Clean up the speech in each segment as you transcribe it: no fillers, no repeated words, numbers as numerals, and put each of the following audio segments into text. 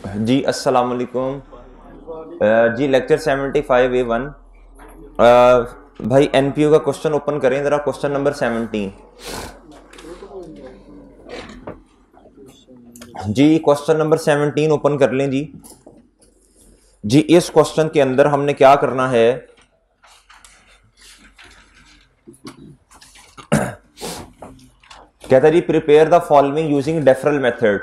जी अस्सलाम वालेकुम। जी lecture 75A1। भाई एनपीओ का क्वेश्चन ओपन करें जरा, क्वेश्चन नंबर 17। जी क्वेश्चन नंबर 17 ओपन कर लें जी। जी इस क्वेश्चन के अंदर हमने क्या करना है, कहता है जी prepare the following using deferral method.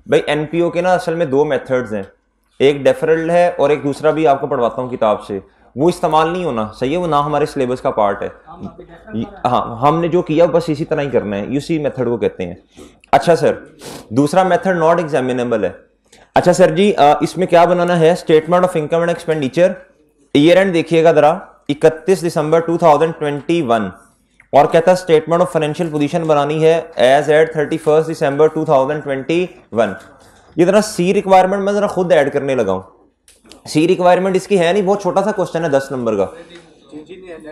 भाई एनपीओ के ना असल में दो मेथड्स हैं, एक डेफरल है और एक दूसरा भी आपको पढ़वाता हूँ किताब से। वो इस्तेमाल नहीं होना, सही है, वो ना हमारे सिलेबस का पार्ट है। हाँ हमने जो किया बस इसी तरह ही करना है, इसी मेथड को कहते हैं। अच्छा सर, दूसरा मेथड नॉट एग्जामिनेबल है। अच्छा सर जी, इसमें क्या बनाना है, statement of income and expenditure year and देखिएगा जरा 31 दिसंबर 2021, और कहता है स्टेटमेंट ऑफ फाइनेंशियल पोजीशन बनानी है एज एट 31 दिसंबर 2021। ये जरा सी रिक्वायरमेंट मैं जरा खुद ऐड करने लगा हूं। सी रिक्वायरमेंट इसकी है नहीं, बहुत छोटा सा क्वेश्चन है 10 नंबर का।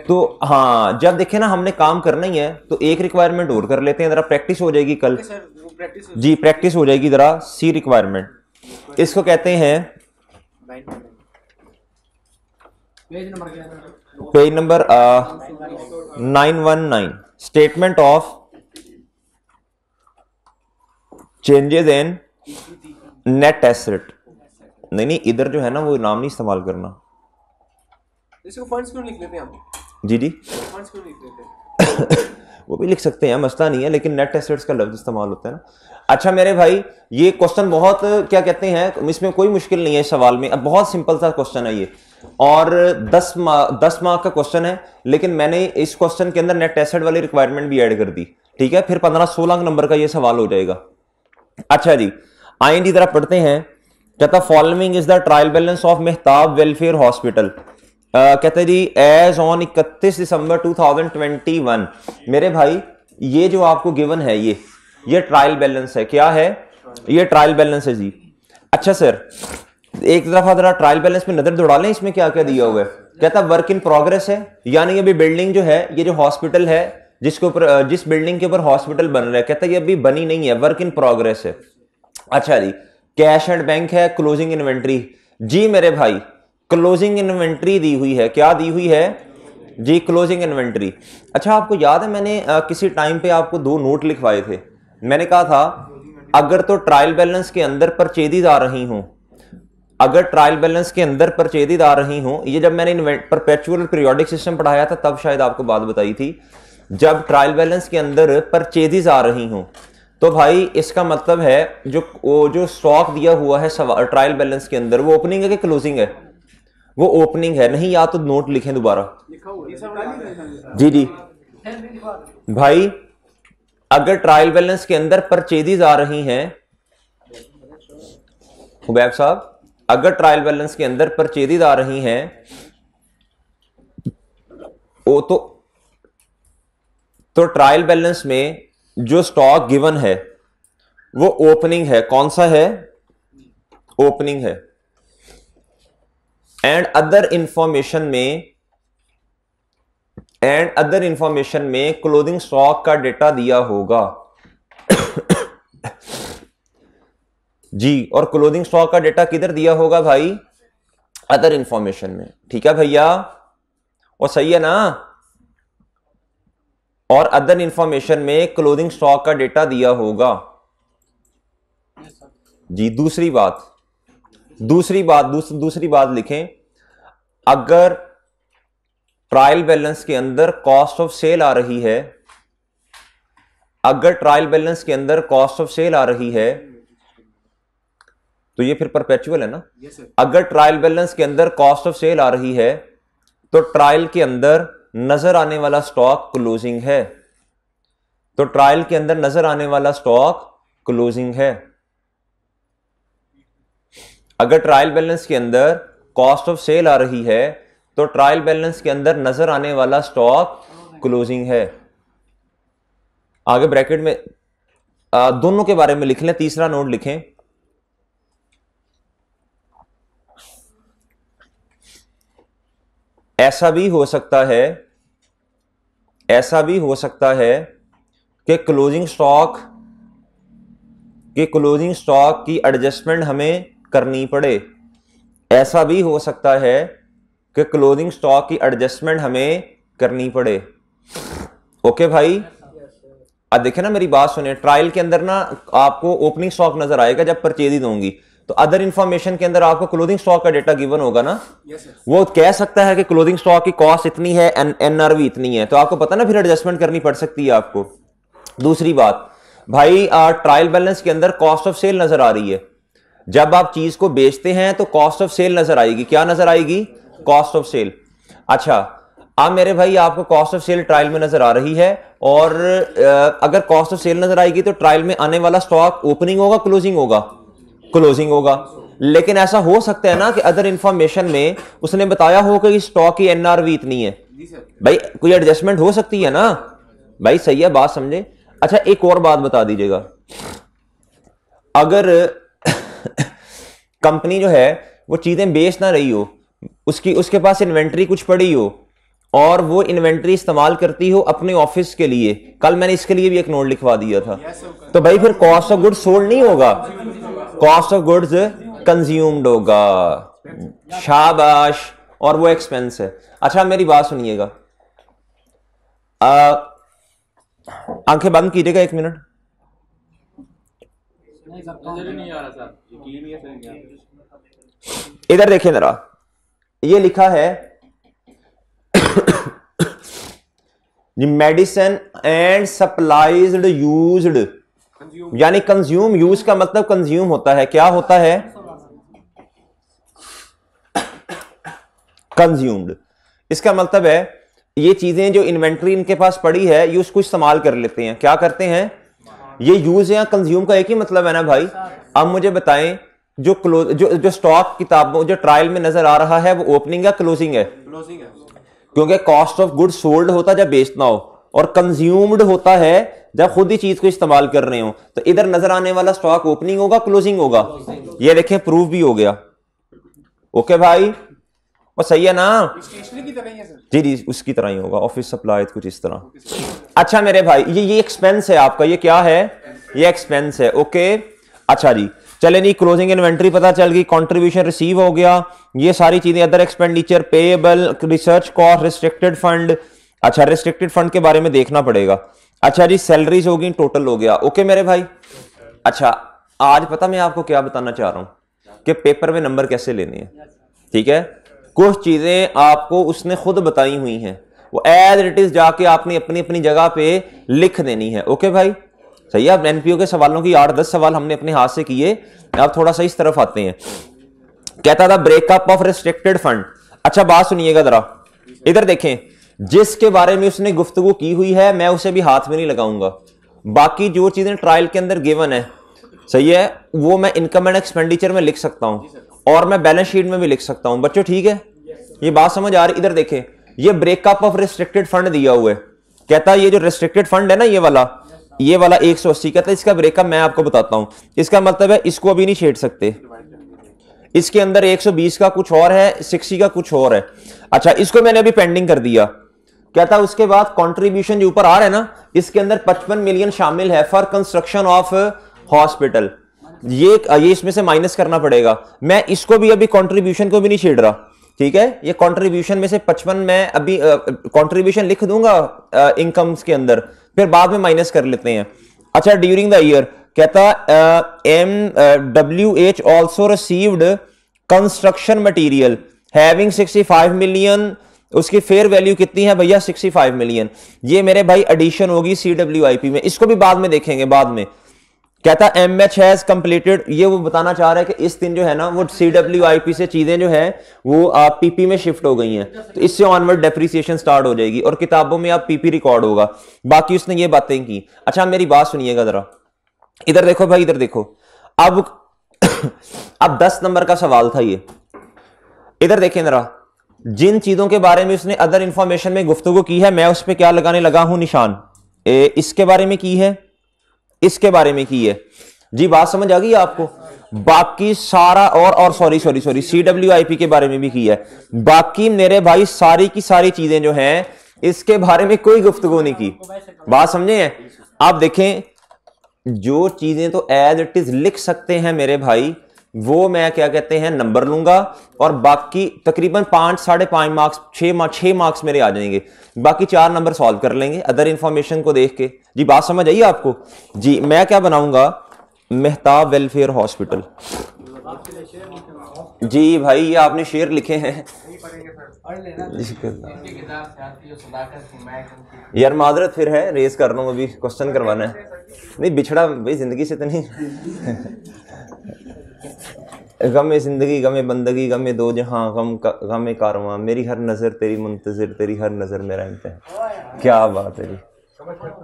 तो हाँ जब देखे ना हमने काम करना ही है तो एक रिक्वायरमेंट और कर लेते हैं, जरा प्रैक्टिस हो जाएगी कल। जी प्रैक्टिस हो जाएगी जरा। सी रिक्वायरमेंट इसको कहते हैं, page number 919, statement of changes in net asset. नहीं नहीं, इधर जो है ना वो नाम नहीं इस्तेमाल करना। इसको फंड्स क्यों लिख लेते हैं हम? जी जी फंड्स क्यों लिख लेते हैं? वो भी लिख सकते हैं, मसला नहीं है, लेकिन नेट एसेट्स का लफ्ज इस्तेमाल होता है ना। अच्छा मेरे भाई, ये क्वेश्चन बहुत क्या कहते हैं, इसमें कोई मुश्किल नहीं है इस सवाल में, अब बहुत सिंपल सा क्वेश्चन है ये, और 10 मार्क का क्वेश्चन है, लेकिन मैंने इस क्वेश्चन के अंदर नेट एसेट वाली रिक्वायरमेंट भी ऐड कर दी। ठीक है, फिर 15-16 नंबर का ये सवाल हो जाएगा। अच्छा जी आइए जी जरा पढ़ते हैं। कहता following is the trial balance of Mehtab welfare hospital. कहते जी एज ऑन 31 दिसंबर 2021। मेरे भाई ये जो आपको गिवन है ये ट्रायल बैलेंस है। क्या है ये? ट्रायल बैलेंस है जी। अच्छा सर एक दफा जरा ट्रायल बैलेंस में नजर दौड़ा लें, इसमें क्या क्या दिया हुआ है। कहता वर्क इन प्रोग्रेस है, यानी अभी बिल्डिंग जो है, ये जो हॉस्पिटल है जिसके ऊपर, जिस बिल्डिंग के ऊपर हॉस्पिटल बन रहा है, कहता है ये अभी बनी नहीं है, वर्क इन प्रोग्रेस है। अच्छा जी कैश एंड बैंक है, क्लोजिंग इन्वेंट्री। जी मेरे भाई क्लोजिंग इन्वेंट्री दी हुई है, क्या दी हुई है जी? Closing inventory. अच्छा आपको याद है मैंने किसी टाइम पे आपको 2 नोट लिखवाए थे, मैंने कहा था अगर तो ट्रायल बैलेंस के अंदर परचेजेज आ रही हूं, अगर ट्रायल बैलेंस के अंदर परचेजेज आ रही हूं, ये जब मैंने परपेचुअल पीरियोडिक सिस्टम पढ़ाया था तब शायद आपको बात बताई थी, जब ट्रायल बैलेंस के अंदर परचेजेज आ रही हूं तो भाई इसका मतलब है जो स्टॉक दिया हुआ है ट्रायल बैलेंस के अंदर, वो ओपनिंग है कि क्लोजिंग है? वो ओपनिंग है। नहीं या तो नोट लिखें दोबारा। जी जी भाई अगर ट्रायल बैलेंस के अंदर परचेजेज आ रही हैं, हुबैब साहब अगर ट्रायल बैलेंस के अंदर परचेजेज आ रही हैं वो तो ट्रायल बैलेंस में जो स्टॉक गिवन है वो ओपनिंग है। कौन सा है? ओपनिंग है। एंड अदर इंफॉर्मेशन में क्लोजिंग स्टॉक का डेटा दिया होगा जी। और क्लोजिंग स्टॉक का डेटा किधर दिया होगा भाई? अदर इंफॉर्मेशन में। ठीक है भैया, और सही है ना? और अदर इंफॉर्मेशन में क्लोजिंग स्टॉक का डेटा दिया होगा जी। दूसरी बात लिखें, अगर ट्रायल बैलेंस के अंदर कॉस्ट ऑफ सेल आ रही है, अगर ट्रायल बैलेंस के अंदर कॉस्ट ऑफ सेल आ रही है तो ये फिर परपेचुअल है ना। अगर ट्रायल बैलेंस के अंदर कॉस्ट ऑफ सेल आ रही है तो ट्रायल के अंदर नजर आने वाला स्टॉक क्लोजिंग है, तो ट्रायल के अंदर नजर आने वाला स्टॉक क्लोजिंग है। अगर ट्रायल बैलेंस के अंदर कॉस्ट ऑफ सेल आ रही है तो ट्रायल बैलेंस के अंदर नजर आने वाला स्टॉक क्लोजिंग है। आगे ब्रैकेट में दोनों के बारे में लिख लें, तीसरा नोट लिखें। ऐसा भी हो सकता है कि क्लोजिंग स्टॉक की एडजस्टमेंट हमें करनी पड़े। ऐसा भी हो सकता है कि क्लोजिंग स्टॉक की एडजस्टमेंट हमें करनी पड़े। ओके भाई, अब देखे ना मेरी बात सुने, ट्रायल के अंदर ना आपको ओपनिंग स्टॉक नजर आएगा जब परचेजिंग होंगी, तो अदर इंफॉर्मेशन के अंदर आपको क्लोजिंग स्टॉक का डेटा गिवन होगा ना। वो कह सकता है कि क्लोजिंग स्टॉक की कॉस्ट इतनी है, एनआरवी इतनी है, तो आपको पता ना फिर एडजस्टमेंट करनी पड़ सकती है आपको। दूसरी बात भाई, ट्रायल बैलेंस के अंदर कॉस्ट ऑफ सेल नजर आ रही है। जब आप चीज को बेचते हैं तो कॉस्ट ऑफ सेल नजर आएगी। क्या नजर आएगी? Cost of sale. अच्छा, अब मेरे भाई आपको कॉस्ट ऑफ सेल ट्रायल में नजर आ रही है, और अगर कॉस्ट ऑफ सेल नजर आएगी तो ट्रायल में आने वाला स्टॉक ओपनिंग होगा, क्लोजिंग होगा? क्लोजिंग होगा। लेकिन ऐसा हो सकता है ना कि अदर इंफॉर्मेशन में उसने बताया हो कि स्टॉक की एनआरवी इतनी है, भाई कोई एडजस्टमेंट हो सकती है ना भाई। सही है, बात समझे? अच्छा, एक और बात बता दीजिएगा, अगर कंपनी जो है वो चीजें बेच ना रही हो, उसके पास इन्वेंट्री कुछ पड़ी हो, और वो इन्वेंट्री इस्तेमाल करती हो अपने ऑफिस के लिए, कल मैंने इसके लिए भी एक नोट लिखवा दिया था, तो भाई फिर कॉस्ट ऑफ गुड्स सोल्ड नहीं होगा, कॉस्ट ऑफ गुड्स कंज्यूम्ड होगा। शाबाश, और वो एक्सपेंस है। अच्छा मेरी बात सुनिएगा, आंखें बंद कीजिएगा 1 मिनट। इधर देखिए जरा, ये लिखा है मेडिसिन एंड सप्लाइज यूज्ड, यानी कंज्यूम। यूज का मतलब कंज्यूम होता है, क्या होता है? कंज्यूम्ड। इसका मतलब है ये चीजें जो इन्वेंट्री इनके पास पड़ी है, ये उसको इस्तेमाल कर लेते हैं। क्या करते हैं? ये यूज या कंज्यूम का एक ही मतलब है ना भाई। अब मुझे बताएं, जो स्टॉक किताबों जो ट्रायल में नजर आ रहा है, वो ओपनिंग है, क्लोजिंग है? क्लोजिंग है, क्योंकि कॉस्ट ऑफ गुड्स सोल्ड होता है जब बेचना हो, और कंज्यूम्ड होता है जब खुद ही चीज को इस्तेमाल कर रहे हो। तो इधर नजर आने वाला स्टॉक ओपनिंग होगा, क्लोजिंग होगा? ये देखें, प्रूफ भी हो गया। ओके भाई, और सही है ना? स्टेशनरी की तरह ही है सर। जी जी, उसकी तरह ही होगा, ऑफिस सप्लाई कुछ इस तरह। अच्छा मेरे भाई, ये एक्सपेंस है आपका, ये क्या है? ये एक्सपेंस है। ओके, अच्छा जी, चले नहीं, क्लोजिंग इन्वेंट्री पता चल गई, कंट्रीब्यूशन रिसीव हो गया, ये सारी चीजें, other expenditure, payable, research cost, restricted fund. अच्छा, रिस्ट्रिक्टेड फंड के बारे में देखना पड़ेगा। अच्छा जी, सैलरीज होगी, टोटल हो गया। ओके मेरे भाई, अच्छा आज पता मैं आपको क्या बताना चाह रहा हूं कि पेपर में नंबर कैसे लेने हैं। ठीक है, कुछ चीजें आपको उसने खुद बताई हुई हैं, वो एज इट इज जाके आपने अपनी अपनी जगह पे लिख देनी है। ओके भाई, सही है। अब एनपीओ के सवालों की 8-10 सवाल हमने अपने हाथ से किए, अब थोड़ा सा इस तरफ आते हैं। कहता था ब्रेकअप ऑफ रिस्ट्रिक्टेड फंड। अच्छा बात सुनिएगा जरा, इधर देखें, जिसके बारे में उसने गुफ्तगू की हुई है मैं उसे भी हाथ में नहीं लगाऊंगा। बाकी जो चीजें ट्रायल के अंदर गिवन है, सही है, वो मैं इनकम एंड एक्सपेंडिचर में लिख सकता हूं और मैं बैलेंस शीट में भी लिख सकता हूं। बच्चों ठीक है, ये बात समझ आ रही? इधर देखें, ये ब्रेकअप ऑफ रिस्ट्रिक्टेड फंड दिया हुआ है। कहता है ये जो रिस्ट्रिक्टेड फंड है ना, ये वाला 180, कहता है इसका ब्रेकअप मैं आपको बताता हूं। इसका मतलब है इसको अभी नहीं छेड़ सकते, इसके अंदर 120 का कुछ और है, 60 का कुछ और है। अच्छा, इसको मैंने अभी पेंडिंग कर दिया। कहता है उसके बाद कंट्रीब्यूशन जो ऊपर आ रहा है ना, इसके अंदर 55 मिलियन शामिल है फॉर कंस्ट्रक्शन ऑफ हॉस्पिटल। ये इसमें से माइनस करना पड़ेगा। मैं इसको भी अभी कंट्रीब्यूशन को भी नहीं छेड़ रहा, ठीक है। ये कंट्रीब्यूशन में से 55 मैं अभी कंट्रीब्यूशन लिख दूंगा इनकम्स के अंदर, फिर बाद में माइनस कर लेते हैं। अच्छा, ड्यूरिंग द ईयर कहता MWH also received construction material having 65 million. उसकी फेयर वैल्यू कितनी है भैया? 65 मिलियन। ये मेरे भाई एडिशन होगी CWIP में, इसको भी बाद में देखेंगे बाद में। कहता MH हैज कंप्लीटेड, ये वो बताना चाह रहा है कि इस दिन जो है ना वो CWIP से चीजें जो है वो PP में शिफ्ट हो गई हैं, तो इससे ऑनवर्ड डेप्रिसिएशन स्टार्ट हो जाएगी और किताबों में आप PP रिकॉर्ड होगा। बाकी उसने ये बातें की। अच्छा मेरी बात सुनिएगा जरा, इधर देखो भाई, इधर देखो। अब 10 नंबर का सवाल था ये, इधर देखें जरा। जिन चीजों के बारे में उसने अदर इंफॉर्मेशन में गुफ्तगू की है, मैं उस पर क्या लगाने लगा हूं निशान। इसके बारे में की है, इसके बारे में की है जी, बात समझ आ गई आपको। बाकी सारा और सॉरी CWIP के बारे में भी की है। बाकी मेरे भाई सारी की सारी चीजें जो हैं इसके बारे में कोई गुफ्तगू नहीं की। बात समझे हैं आप? देखें, जो चीजें तो एज इट इज लिख सकते हैं मेरे भाई, वो मैं क्या कहते हैं नंबर लूंगा, और बाकी तकरीबन 5, 5.5 मार्क्स, 6 मार्क्स मेरे आ जाएंगे, बाकी 4 नंबर सॉल्व कर लेंगे अदर इंफॉर्मेशन को देख के। जी बात समझ आई आपको? जी मैं क्या बनाऊंगा, मेहताब वेलफेयर हॉस्पिटल। जी भाई ये आपने शेर लिखे हैं यार, माजरत फिर है, रेस कर रहा हूँ अभी, क्वेश्चन करवाना है। नहीं बिछड़ा भाई जिंदगी से तो नहीं गमे जिंदगी गमे बंदगी गमे दो जहां गमे कारवां, मेरी हर नजर तेरी मुंतजिर, तेरी हर नजर मेरा इम्तिहान। क्या बात है जी।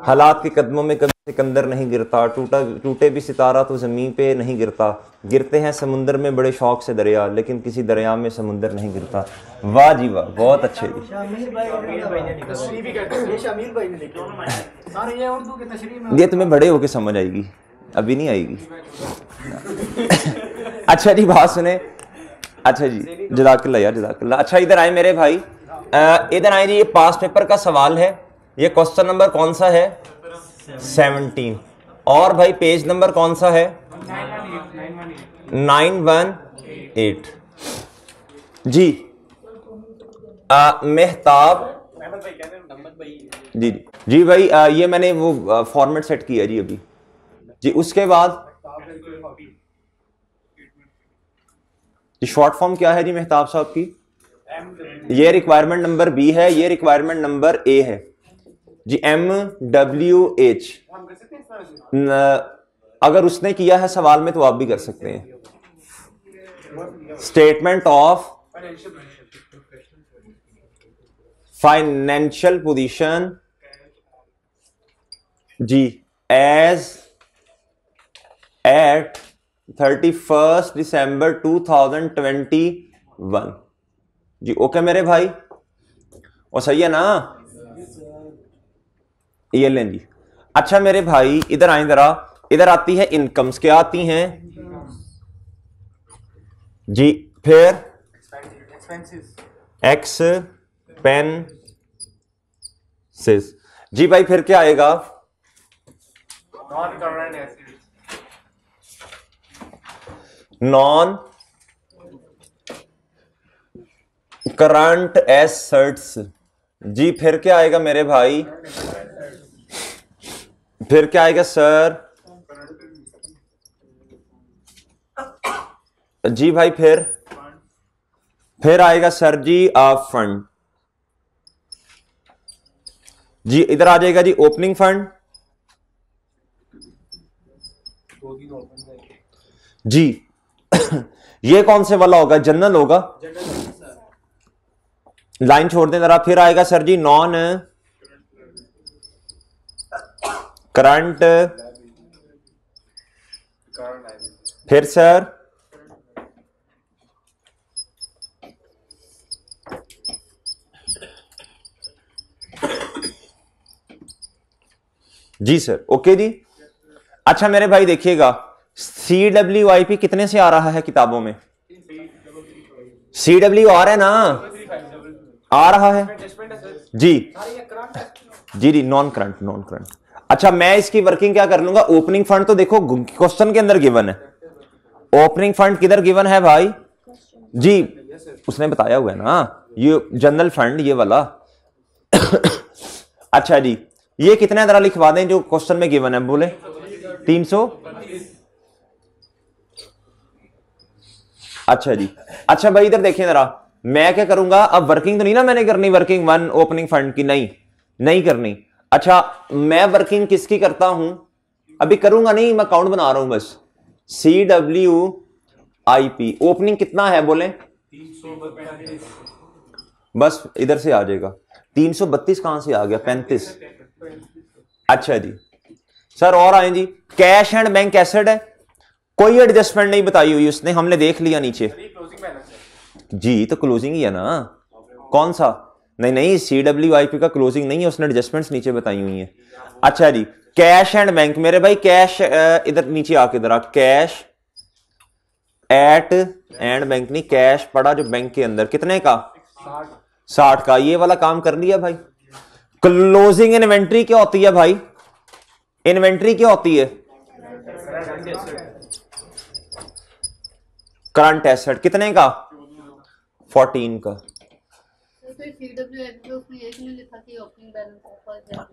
हालात के कदमों में कभी सिकंदर नहीं गिरता, टूटे भी सितारा तो जमीन पे नहीं गिरता, गिरते हैं समुंदर में बड़े शौक से दरिया, लेकिन किसी दरिया में समुंदर नहीं गिरता। वाह जी वाह, बहुत अच्छे जी। ये तुम्हें बड़े होके समझ आएगी, अभी नहीं आएगी। अच्छा जी बात सुने। अच्छा जी जज़ाकल्लाह यार, जज़ाकल्लाह। अच्छा इधर आए मेरे भाई, इधर आए जी। ये पास पेपर का सवाल है, ये क्वेश्चन नंबर कौन सा है? 17। और भाई पेज नंबर कौन सा है? 918 जी। मेहताब जी जी भाई, ये मैंने वो फॉर्मेट सेट किया जी अभी जी। उसके बाद शॉर्ट फॉर्म क्या है जी मेहताब साहब की? ये रिक्वायरमेंट नंबर बी है, ये रिक्वायरमेंट नंबर ए है जी। MWH अगर उसने किया है सवाल में तो आप भी कर सकते हैं। स्टेटमेंट ऑफ फाइनेंशियल पोजीशन जी एज एट 31 दिसंबर 2021 जी। ओके मेरे भाई, और सही है ना? ये लें जी। अच्छा मेरे भाई इधर आए जरा, इधर आती है इनकम्स। क्या आती हैं जी? फिर एक्सपेंसेस जी भाई, फिर क्या आएगा? नॉन करंट एसेट्स जी। फिर क्या आएगा मेरे भाई? फिर क्या आएगा सर जी? भाई फिर आएगा सर जी फंड जी। इधर आ जाएगा जी ओपनिंग फंड जी। ये कौन से वाला होगा? जनरल होगा। लाइन छोड़ दें जरा। फिर आएगा सर जी नॉन करंट, फिर सर जी सर। ओके जी। अच्छा मेरे भाई देखिएगा, CWIP कितने से आ रहा है किताबों में? CW आ रहा है ना? आ रहा है जी जी जी। Non current. अच्छा मैं इसकी वर्किंग क्या कर लूंगा? ओपनिंग फंड तो देखो क्वेश्चन के अंदर गिवन है। ओपनिंग फंड किधर गिवन है भाई? जी उसने बताया हुआ है ना, ये जनरल फंड ये वाला। अच्छा जी ये कितने जरा लिखवा दें जो क्वेश्चन में गिवन है, बोले 300। अच्छा जी। अच्छा भाई इधर देखें जरा, मैं क्या करूंगा अब? वर्किंग तो नहीं ना मैंने करनी, वर्किंग 1 ओपनिंग फंड की नहीं करनी। अच्छा मैं वर्किंग किसकी करता हूं? अभी करूंगा नहीं, मैं अकाउंट बना रहा हूं बस। CWIP ओपनिंग कितना है बोले? 332। बस इधर से आ जाएगा। 332 कहां से आ गया? 35। अच्छा जी सर। और आए जी, कैश एंड बैंक एसेट है, कोई एडजस्टमेंट नहीं बताई हुई उसने, हमने देख लिया नीचे जी। तो क्लोजिंग ही है ना? कौन सा? नहीं CWIP का क्लोजिंग नहीं है, उसने एडजस्टमेंट्स नीचे बताई हुई है। अच्छा जी कैश एंड बैंक मेरे भाई, कैश इधर नीचे आके जरा, कैश एट एंड बैंक नहीं, कैश पड़ा जो बैंक के अंदर कितने का? 60 का। ये वाला काम कर लिया भाई। क्लोजिंग इन्वेंट्री क्या होती है भाई? इन्वेंट्री क्या होती है? करंट एसेट कितने का? 14 का।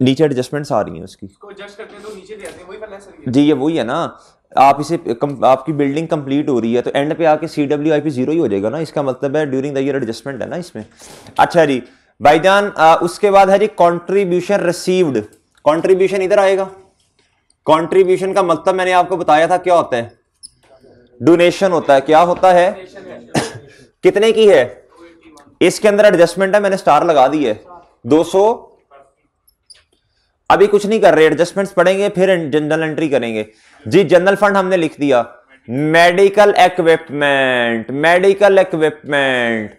नीचे एडजस्टमेंट्स आ रही हैं उसकी, एडजस्ट करते हैं तो नीचे ले आते हैं, वही वाला है सर। जी ये वही है ना, आप इसे आपकी बिल्डिंग कंप्लीट हो रही है तो एंड पे आके CWIP 0 ही हो जाएगा ना, इसका मतलब है ड्यूरिंग द ईयर एडजस्टमेंट है ना इसमें। अच्छा जी भाईजान, उसके बाद है जी कंट्रीब्यूशन रिसीव्ड। कंट्रीब्यूशन इधर आएगा। कंट्रीब्यूशन का मतलब मैंने आपको बताया था क्या होता है, डोनेशन होता है। क्या होता है? कितने की है? इसके अंदर एडजस्टमेंट है, मैंने स्टार लगा दी है 200। अभी कुछ नहीं कर रहे, एडजस्टमेंट्स पढ़ेंगे फिर जनरल एंट्री करेंगे जी। जनरल फंड हमने लिख दिया। मेडिकल इक्विपमेंट, मेडिकल इक्विपमेंट,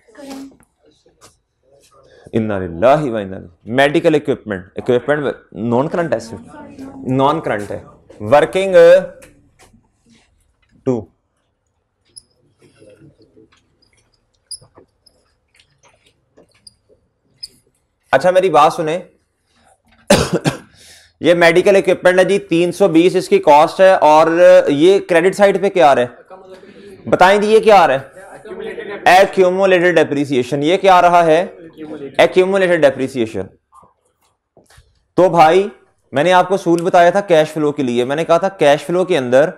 इन्ना लिल्लाहि व इन्ना इलैहि। Medical equipment, equipment non current asset, non current है। वर्किंग 2, अच्छा मेरी बात सुने ये मेडिकल इक्विपमेंट है जी 320 इसकी कॉस्ट है, और ये क्रेडिट साइड पे क्या आ रहा है बताएं जी, ये क्या आ रहा है? Accumulated depreciation. ये क्या आ रहा है? Accumulated depreciation. तो भाई मैंने आपको सूल बताया था कैश फ्लो के लिए, मैंने कहा था कैश फ्लो के अंदर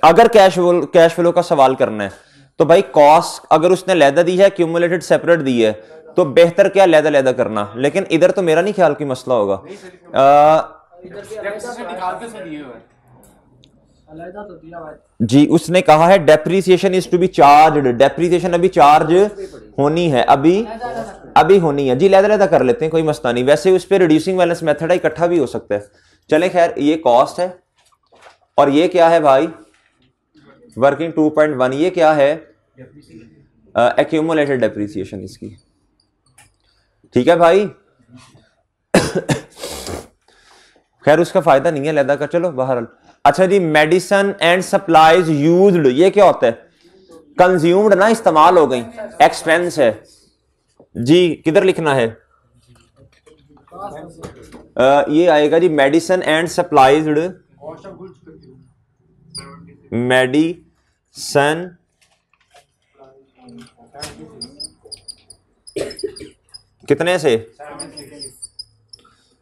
अगर कैश फ्लो का सवाल करना है तो भाई कॉस्ट अगर उसने लैदा दी है, एक्यूमुलेटेड सेपरेट दी है, तो बेहतर क्या लैदा लैदा करना। लेकिन इधर तो मेरा नहीं ख्याल की मसला होगा। जी उसने कहा है depreciation is to be charged, depreciation अभी चार्ज होनी है, अभी होनी है जी। लैदा लैदा कर लेते हैं, कोई मसला नहीं। वैसे उस पर रिड्यूसिंग बैलेंस मेथड है, इकट्ठा भी हो सकता है। चले खैर, ये कॉस्ट है और ये क्या है भाई? वर्किंग 2.1। ये क्या है? एक्यूमुलेटेड डेप्रीसिएशन इसकी। ठीक है भाई खैर उसका फायदा नहीं है लैदा का, चलो बहरहाल। अच्छा जी, मेडिसिन एंड सप्लाईज यूज्ड, ये क्या होता है? कंज्यूम्ड ना, इस्तेमाल हो गई, एक्सपेंस है जी। किधर लिखना है? ये आएगा जी मेडिसिन एंड सप्लाइज्ड, मेडिसिन कितने से?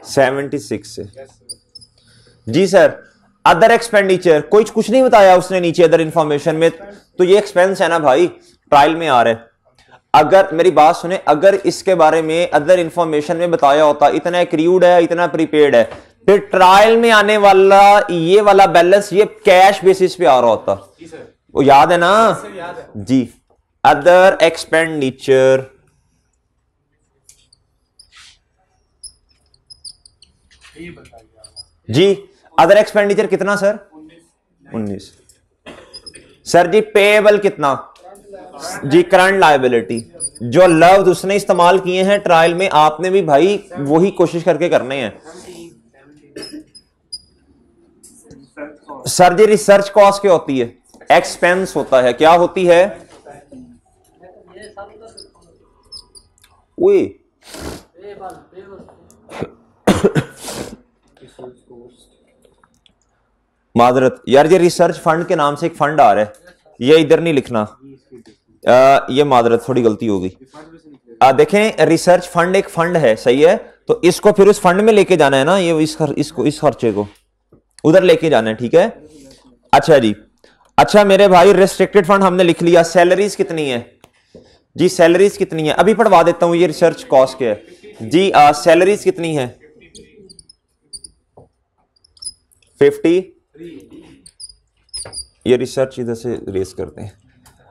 76 से जी सर। अदर एक्सपेंडिचर कुछ नहीं बताया उसने नीचे अदर इंफॉर्मेशन में, तो ये एक्सपेंस है ना भाई, ट्रायल में आ रहा है। अगर मेरी बात सुने, अगर इसके बारे में अदर इंफॉर्मेशन में बताया होता इतना एक्रूड है, इतना प्रीपेड है, फिर ट्रायल में आने वाला ये वाला बैलेंस ये कैश बेसिस पे आ रहा होता। वो याद है ना जी? अदर एक्सपेंडिचर जी, अदर एक्सपेंडिचर कितना सर? 19 सर जी। पेएबल कितना जी? Current liability. जो लफ्ज उसने इस्तेमाल किए हैं ट्रायल में, आपने भी भाई वही कोशिश करके करने हैं सर जी। रिसर्च कॉस्ट क्या होती है? एक्सपेंस होता है। क्या होती है? माजरत यार, ये रिसर्च फंड के नाम से एक फंड आ रहा है, ये इधर नहीं लिखना। ये माजरत थोड़ी गलती हो गई। देखें, रिसर्च फंड एक फंड है, सही है, तो इसको फिर उस फंड में लेके जाना है ना, ये इस खर्चे को उधर लेके जाना है। ठीक है, अच्छा जी। अच्छा मेरे भाई, रेस्ट्रिक्टेड फंड हमने लिख लिया। सैलरीज कितनी है जी? सैलरीज कितनी है? अभी पढ़वा देता हूं, ये रिसर्च कॉस्ट क्या है जी। सैलरीज कितनी है? 50। ये रिसर्च इधर से रेस करते हैं।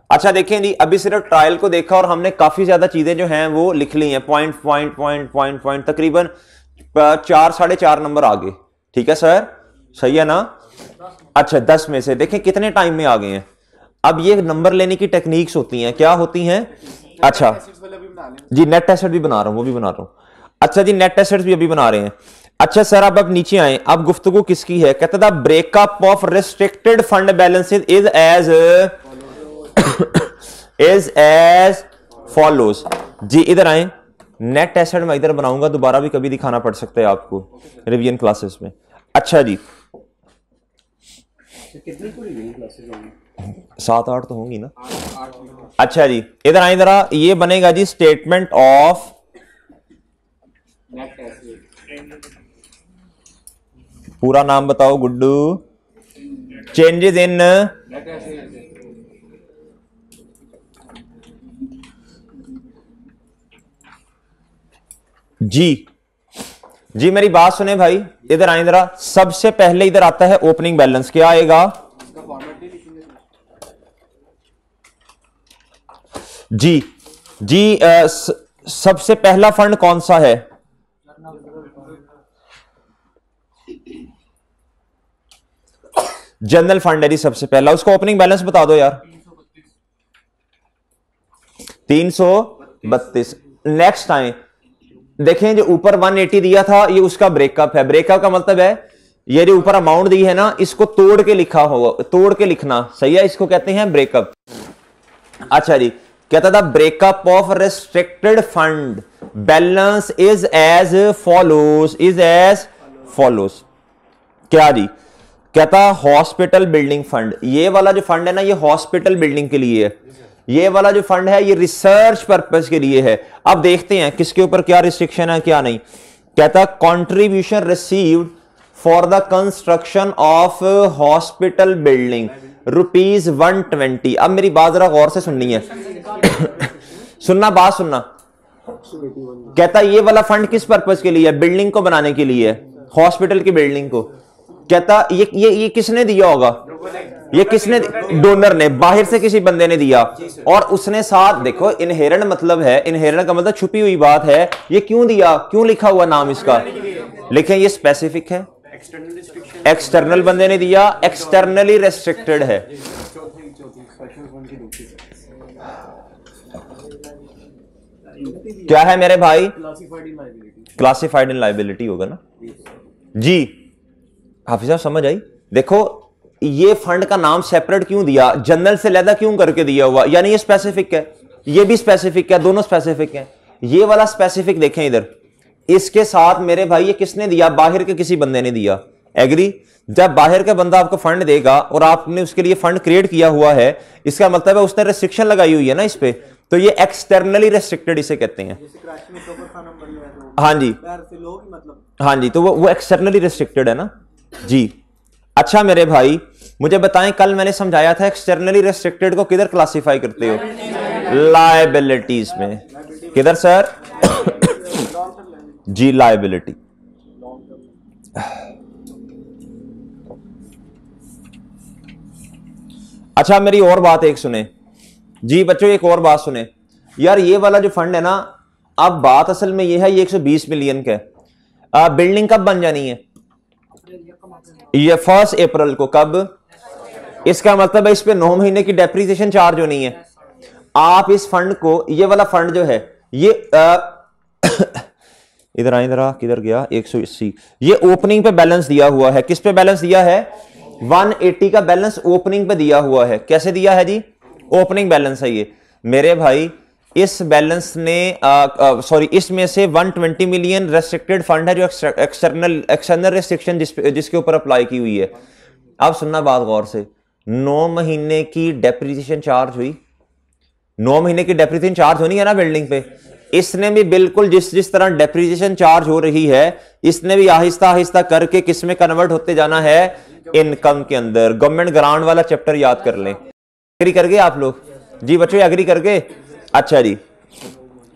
अच्छा देखें जी, अभी सिर्फ ट्रायल को देखा और हमने काफी ज्यादा चीजें जो हैं वो लिख ली हैं, पॉइंट तकरीबन 4 साढ़े 4 नंबर आगे। ठीक है सर, सही है ना? अच्छा 10 में से देखें कितने टाइम में आ गए हैं। अब ये नंबर लेने की टेक्निक्स होती हैं, क्या होती हैं? अच्छा जी, नेट एसेट भी बना रहा हूं, वो भी बना रहा हूं। अच्छा जी, नेट एसेट्स भी अभी बना रहे हैं। अच्छा सर, अब नीचे आए, अब गुफ्तगू किसकी है? कहता था breakup of restricted fund balances is as follows जी। इधर आए, नेट एसेट मैं इधर बनाऊंगा, दोबारा भी कभी दिखाना पड़ सकता है आपको रिवीजन क्लासेस में। अच्छा जी, 7-8 तो होंगी ना। अच्छा जी, इधर आए जरा, ये बनेगा जी स्टेटमेंट ऑफ पूरा नाम बताओ गुड्डू। चेंजेस इन जी मेरी बात सुने भाई, इधर आए जरा। सबसे पहले इधर आता है ओपनिंग बैलेंस, क्या आएगा जी सबसे पहला फंड कौन सा है? जनरल फंड है जी सबसे पहला, उसको ओपनिंग बैलेंस बता दो यार। 332। नेक्स्ट आए, देखें जो ऊपर 180 दिया था ये उसका ब्रेकअप है। ब्रेकअप का मतलब है ये जो ऊपर अमाउंट दी है ना, इसको तोड़ के लिखा होगा, तोड़ के लिखना, सही है, इसको कहते हैं ब्रेकअप। अच्छा जी, कहता था breakup of restricted fund balance is as follows. क्या जी, कहता हॉस्पिटल बिल्डिंग फंड, ये वाला जो फंड है ना, ये हॉस्पिटल बिल्डिंग के लिए है। ये वाला जो फंड है ये रिसर्च पर्पस के लिए है। अब देखते हैं किसके ऊपर क्या रिस्ट्रिक्शन है क्या नहीं। कहता contribution received for the construction of hospital building ₹120। अब मेरी बात जरा गौर से सुननी है सुनना, बात सुनना। कहता ये वाला फंड किस पर्पस के लिए है? बिल्डिंग को बनाने के लिए है, हॉस्पिटल की बिल्डिंग को। कहता ये किसने दिया होगा? ये किसने? डोनर ने, बाहर से किसी बंदे ने दिया। और उसने साथ, देखो इनहेरेंट मतलब है, इनहेरेंट का मतलब छुपी हुई बात है। ये क्यों दिया, क्यों लिखा हुआ नाम इसका? लेकिन ये स्पेसिफिक है, एक्सटर्नल बंदे ने दिया, एक्सटर्नली रेस्ट्रिक्टेड है। क्या है मेरे भाई? क्लासिफाइड इन लाइबिलिटी होगा ना जी। हाफिज साहब समझ आई? देखो ये फंड का नाम सेपरेट क्यों दिया, जनरल से लैदा क्यों करके दिया हुआ, यानी ये स्पेसिफिक है, ये भी स्पेसिफिक है, दोनों स्पेसिफिक है। ये वाला स्पेसिफिक देखें इधर, इसके साथ मेरे भाई ये किसने दिया? बाहर के किसी बंदे ने दिया। एग्री? जब बाहर का बंदा आपको फंड देगा और आपने उसके लिए फंड क्रिएट किया हुआ है, इसका मतलब है उसने रेस्ट्रिक्शन लगाई हुई है ना इस पे, तो ये एक्सटर्नली रेस्ट्रिक्टेड इसे कहते हैं। हाँ जी, हाँ जी, तो वो एक्सटर्नली रेस्ट्रिक्टेड है ना जी। अच्छा मेरे भाई मुझे बताएं, कल मैंने समझाया था एक्सटर्नली रेस्ट्रिक्टेड को किधर क्लासिफाई करते हो? लायबिलिटीज में। किधर सर? जी लायबिलिटी। अच्छा मेरी और बात एक सुने जी बच्चों, एक और बात सुने यार। ये वाला जो फंड है ना, अब बात असल में ये है, ये 120 मिलियन का है। बिल्डिंग कब बन जानी है? ये 1 अप्रैल को। कब? इसका मतलब है इस पे 9 महीने की डेप्रिसिएशन चार्ज होनी है। आप इस फंड को, ये वाला फंड जो है ये इधर आए, इधर किधर गया? 180। ये ओपनिंग पे बैलेंस दिया हुआ है। किस पे बैलेंस दिया है? 180 का बैलेंस ओपनिंग पे दिया हुआ है। कैसे दिया है जी? ओपनिंग बैलेंस है ये मेरे भाई। इस बैलेंस ने सॉरी इसमें से 120 मिलियन रेस्ट्रिक्टेड फंड है जो एक्सटर्नल रेस्ट्रिक्शन जिसके ऊपर अप्लाई की हुई है। अब सुनना बात गौर से, 9 महीने की डेप्रिसिएशन चार्ज हुई, 9 महीने की डेप्रिसिएशन चार्ज होनी है ना बिल्डिंग पे। इसने भी बिल्कुल जिस तरह डेप्रिसिएशन चार्ज हो रही है, इसने भी आहिस्ता आहिस्ता करके किस में कन्वर्ट होते जाना है? इनकम के अंदर। गवर्नमेंट ग्रांट वाला चैप्टर याद कर लें। एग्री कर गए आप लोग? जी बच्चों एग्री कर गए? अच्छा जी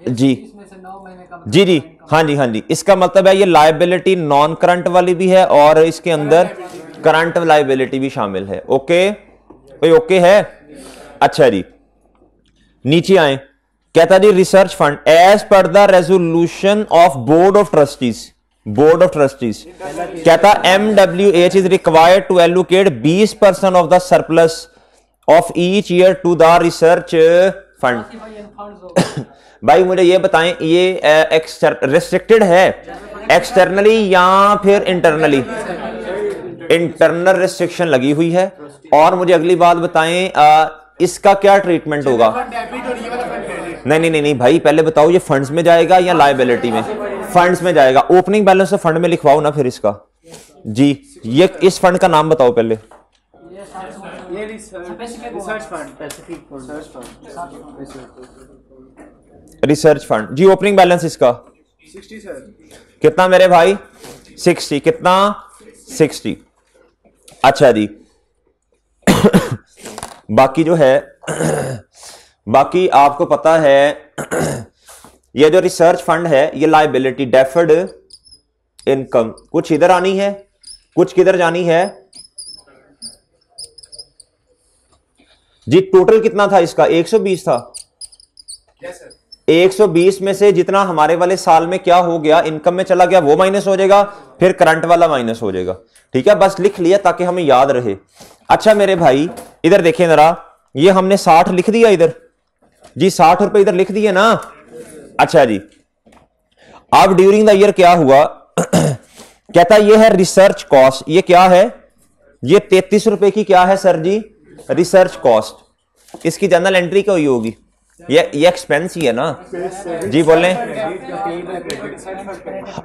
जी जी जी हाँ जी हाँ जी। इसका मतलब है ये लायबिलिटी नॉन करंट वाली भी है और इसके अंदर करंट लायबिलिटी भी शामिल है। ओके कोई ओके है? अच्छा जी नीचे आए, कहता जी research fund as per the resolution of board of trustees. Board of trustees कहता MWH is required to allocate 20% of the surplus of each year to the research fund. भाई मुझे ये बताएं, ये रेस्ट्रिक्टेड है एक्सटर्नली या फिर इंटरनली? इंटरनल रेस्ट्रिक्शन लगी हुई है। और मुझे अगली बात बताएं, इसका क्या ट्रीटमेंट होगा? नहीं भाई पहले बताओ ये फंड्स में जाएगा या लायबिलिटी में? फंड्स में जाएगा। ओपनिंग बैलेंस तो फंड में लिखवाओ ना फिर इसका जी। ये इस फंड का नाम बताओ पहले। ये रिसर्च फंड, रिसर्च फंड जी। ओपनिंग बैलेंस इसका 60 सर। कितना मेरे भाई? 60। कितना? 60। अच्छा जी। बाकी जो है बाकी आपको पता है ये जो रिसर्च फंड है ये लायबिलिटी डेफर्ड इनकम, कुछ इधर आनी है, कुछ किधर जानी है जी। टोटल कितना था इसका? 120 था। Yes sir. 120 में से जितना हमारे वाले साल में क्या हो गया, इनकम में चला गया, वो माइनस हो जाएगा, फिर करंट वाला माइनस हो जाएगा। ठीक है, बस लिख लिया ताकि हमें याद रहे। अच्छा मेरे भाई इधर देखें जरा, ये हमने 60 लिख दिया इधर जी, 60 रुपए इधर लिख दिए ना। अच्छा जी, अब ड्यूरिंग द ईयर क्या हुआ कहता ये है रिसर्च कॉस्ट। ये क्या है? ये 33 रुपए की क्या है सर जी? Research cost. इसकी जनरल एंट्री क्या हुई होगी? ये एक्सपेंस ही है ना जी। बोलें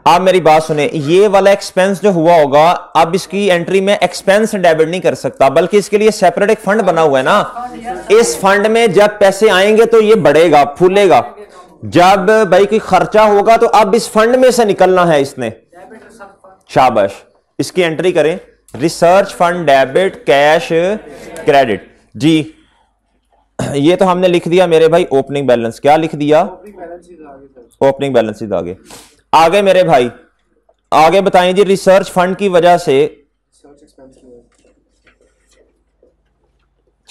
आप मेरी बात सुने, ये वाला एक्सपेंस जो हुआ होगा, अब इसकी एंट्री में एक्सपेंस डेबिट नहीं कर सकता, बल्कि इसके लिए सेपरेट एक फंड बना हुआ है ना। इस फंड में जब पैसे आएंगे तो ये बढ़ेगा, फूलेगा। जब भाई कोई खर्चा होगा तो अब इस फंड में से निकलना है इसने। शाबाश, इसकी एंट्री करें, research fund debit cash credit जी। ये तो हमने लिख दिया मेरे भाई ओपनिंग बैलेंस। क्या लिख दिया? ओपनिंग बैलेंस सीधा आगे। आगे मेरे भाई आगे बताएं जी, रिसर्च फंड की वजह से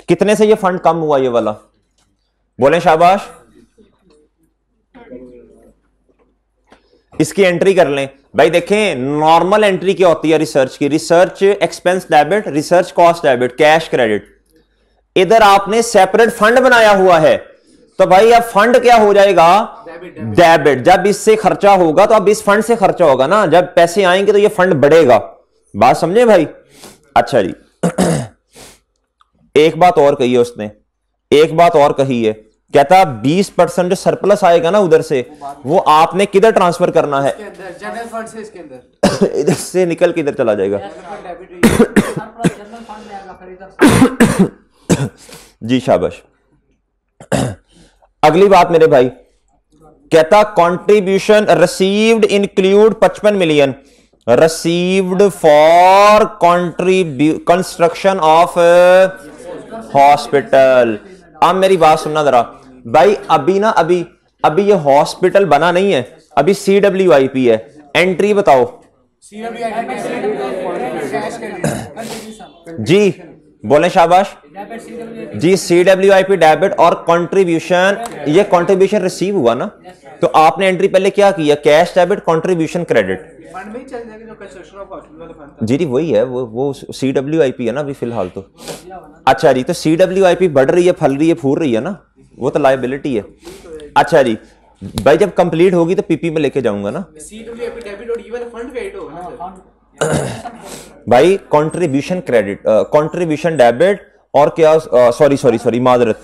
कितने से ये फंड कम हुआ ये वाला? बोले शाबाश। इसकी एंट्री कर लें भाई। देखें नॉर्मल एंट्री क्या होती है रिसर्च की? Research expense debit, research cost debit, cash credit. इधर आपने सेपरेट फंड बनाया हुआ है, तो भाई अब फंड क्या हो जाएगा? डेबिट। जब इससे खर्चा होगा तो अब इस फंड से खर्चा होगा ना, जब पैसे आएंगे तो ये फंड बढ़ेगा। बात समझे भाई? अच्छा जी। एक बात और कही है उसने, एक बात और कही है, कहता 20% जो सरप्लस आएगा ना उधर से, वो आपने किधर ट्रांसफर करना है? जनरल फंड से इसके अंदर इधर से निकल के इधर चला जाएगा जी। शाबाश। अगली बात मेरे भाई, कहता contribution received include 55 million received for construction of hospital. अब मेरी बात सुनना जरा भाई, अभी ना अभी ये हॉस्पिटल बना नहीं है, अभी CWIP है। एंट्री बताओ जी। बोले शाबाश जी। CWIP डेबिट और कंट्रीब्यूशन, ये कंट्रीब्यूशन रिसीव हुआ ना, तो आपने एंट्री पहले क्या किया? Cash debit, contribution credit. Fund में ही चल जाएगा जो कंस्ट्रक्शन ऑफ हॉस्पिटल वाला फंड था। जी वही है, वो CWIP है ना अभी फिलहाल तो। अच्छा जी, तो CWIP बढ़ रही है, फल रही है, फूल रही है ना, वो तो लायबिलिटी है। अच्छा जी भाई, जब कंप्लीट होगी तो PP में लेके जाऊंगा ना। CWIP डेबिट और ये वाला फंड क्रेडिट होगा ना भाई कंट्रीब्यूशन क्रेडिट, कंट्रीब्यूशन डेबिट और क्या, सॉरी माजरत,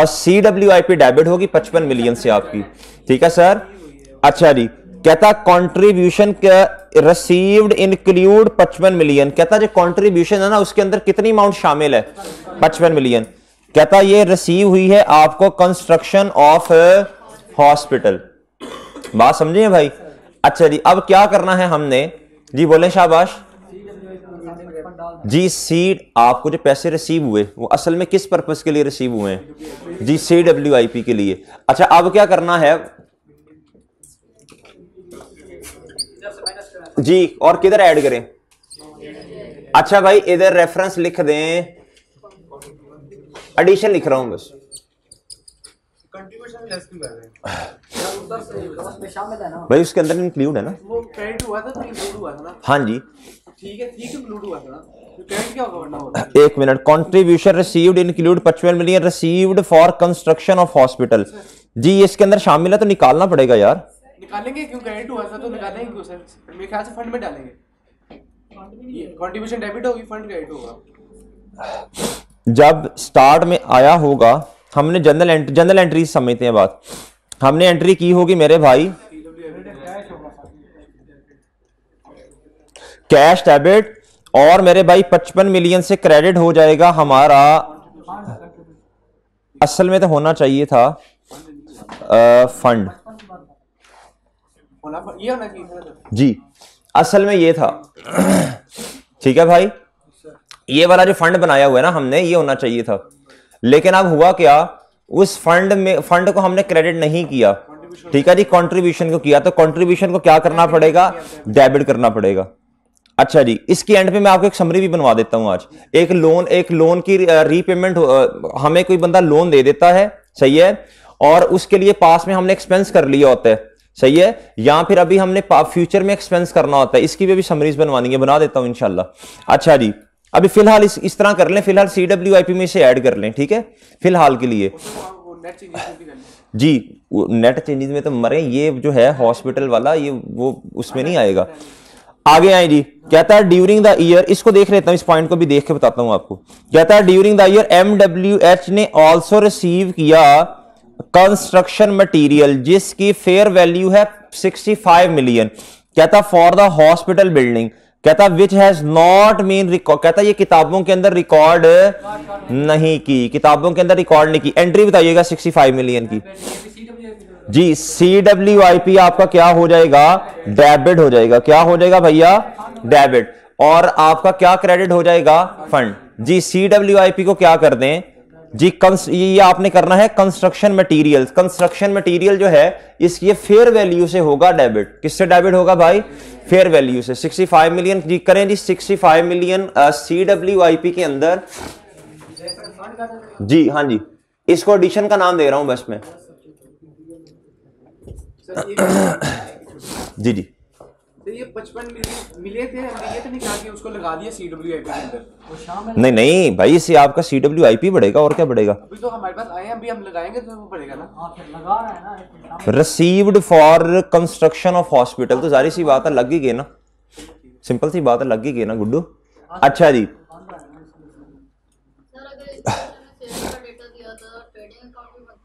CWIP डेबिट होगी 55 मिलियन से आपकी। ठीक है सर। अच्छा जी, कहता कंट्रीब्यूशन रिसीव्ड इंक्लूड 55 मिलियन। कहता जो कंट्रीब्यूशन है ना उसके अंदर कितनी अमाउंट शामिल है? 55 मिलियन। कहता ये रिसीव हुई है आपको कंस्ट्रक्शन ऑफ हॉस्पिटल। बात समझे भाई? अच्छा जी, अब क्या करना है हमने जी? बोले शाबाश जी। सीड, आपको जो पैसे रिसीव हुए वो असल में किस पर्पस के लिए रिसीव हुए हैं जी? CWIP के लिए। अच्छा अब क्या करना है जी, और किधर ऐड करें? अच्छा भाई इधर रेफरेंस लिख दें, एडिशन लिख रहा हूं बस। कंट्रीब्यूशन लेस क्यों कर रहे हैं भाई उसके अंदर इंक्लूड है ना, वो क्रेडिट हुआ था तो इंक्लूड हुआ था ना। हाँ जी ठीक है, इंक्लूड हुआ था ना, तो क्रेडिट क्या होगा वरना होता? एक minute. Contribution received include 55 million received for construction of hospital. जी ये इसके अंदर शामिल है तो निकालना पड़ेगा यार। निकालेंगे क्यों? क्रेडिट हुआ था तो निकालेंगे क्यों सर? मेरे ख्याल से फंड में डालेंगे। ये कंट्रीब्यूशन डेबिट होगी, फंड क्रेडिट होगा। जब स्टार्ट में आया होगा, हमने जनरल एंट्री समझते हैं बात, हमने एंट्री की होगी मेरे भाई कैश डेबिट और मेरे भाई 55 मिलियन से क्रेडिट हो जाएगा हमारा, असल में तो होना चाहिए था फंड, ये होना चाहिए था जी असल में ये था। ठीक है भाई, ये वाला जो फंड बनाया हुआ है ना हमने, ये होना चाहिए था, लेकिन अब हुआ क्या, उस फंड को हमने क्रेडिट नहीं किया, ठीक है जी, कंट्रीब्यूशन को किया, तो कंट्रीब्यूशन को क्या करना पड़ेगा, डेबिट करना पड़ेगा। अच्छा जी, इसकी एंड पे मैं आपको एक समरी भी बनवा देता हूं आज। एक लोन की रीपेमेंट, हमें कोई बंदा लोन दे देता है, सही है, और उसके लिए पास में हमने एक्सपेंस कर लिया होता है, सही है, या फिर अभी हमने फ्यूचर में एक्सपेंस करना होता है, इसकी भी समरीज बनवानी है, बना देता हूं इंशाल्लाह। अच्छा जी, अभी फिलहाल इस तरह कर लें, फिलहाल CWIP में से ऐड कर लें, ठीक है, फिलहाल के लिए जी। नेट चेंजेस में तो मरे, ये जो है हॉस्पिटल वाला, ये वो उसमें नहीं आएगा। आगे आए जी, कहता है ड्यूरिंग द ईयर, इसको देख लेता हूं, इस पॉइंट को भी देख के बताता हूं आपको। कहता है ड्यूरिंग द ईयर MWH ने ऑल्सो रिसीव किया कंस्ट्रक्शन मटेरियल जिसकी फेयर वैल्यू है 65 मिलियन, कहता फॉर द हॉस्पिटल बिल्डिंग, कहता which has not been record, कहता ये किताबों के अंदर रिकॉर्ड नहीं की, किताबों के अंदर रिकॉर्ड नहीं की। एंट्री बताइएगा 65 मिलियन की जी। CWIP आपका क्या हो जाएगा, डेबिट हो जाएगा, क्या हो जाएगा भैया, डेबिट, और आपका क्या क्रेडिट हो जाएगा, फंड जी। CWIP को क्या कर दें जी, ये आपने करना है कंस्ट्रक्शन मटेरियल, कंस्ट्रक्शन मटेरियल जो है इसकी ये फेयर वैल्यू से होगा डेबिट, किससे डेबिट होगा भाई, फेयर वैल्यू से। 65 मिलियन जी करें जी, 65 मिलियन CWIP के अंदर जी, हाँ जी, इसको एडिशन का नाम दे रहा हूं बस मैं जी जी। तो ये 55 मिले थे, ये तो नहीं कहा कि उसको लगा दिया CWIP के अंदर, नहीं नहीं भाई, इससे आपका CWIP बढ़ेगा और क्या बढ़ेगा। अभी तो हमारे पास आए हैं, अभी हम लगाएंगे तो वो बढ़ेगा ना, लगा रहा है ना। Received for construction of hospital, तो जारी सी बात है, लग ही गए ना, सिंपल सी बात है, लग ही गए ना गुड्डू। अच्छा जी,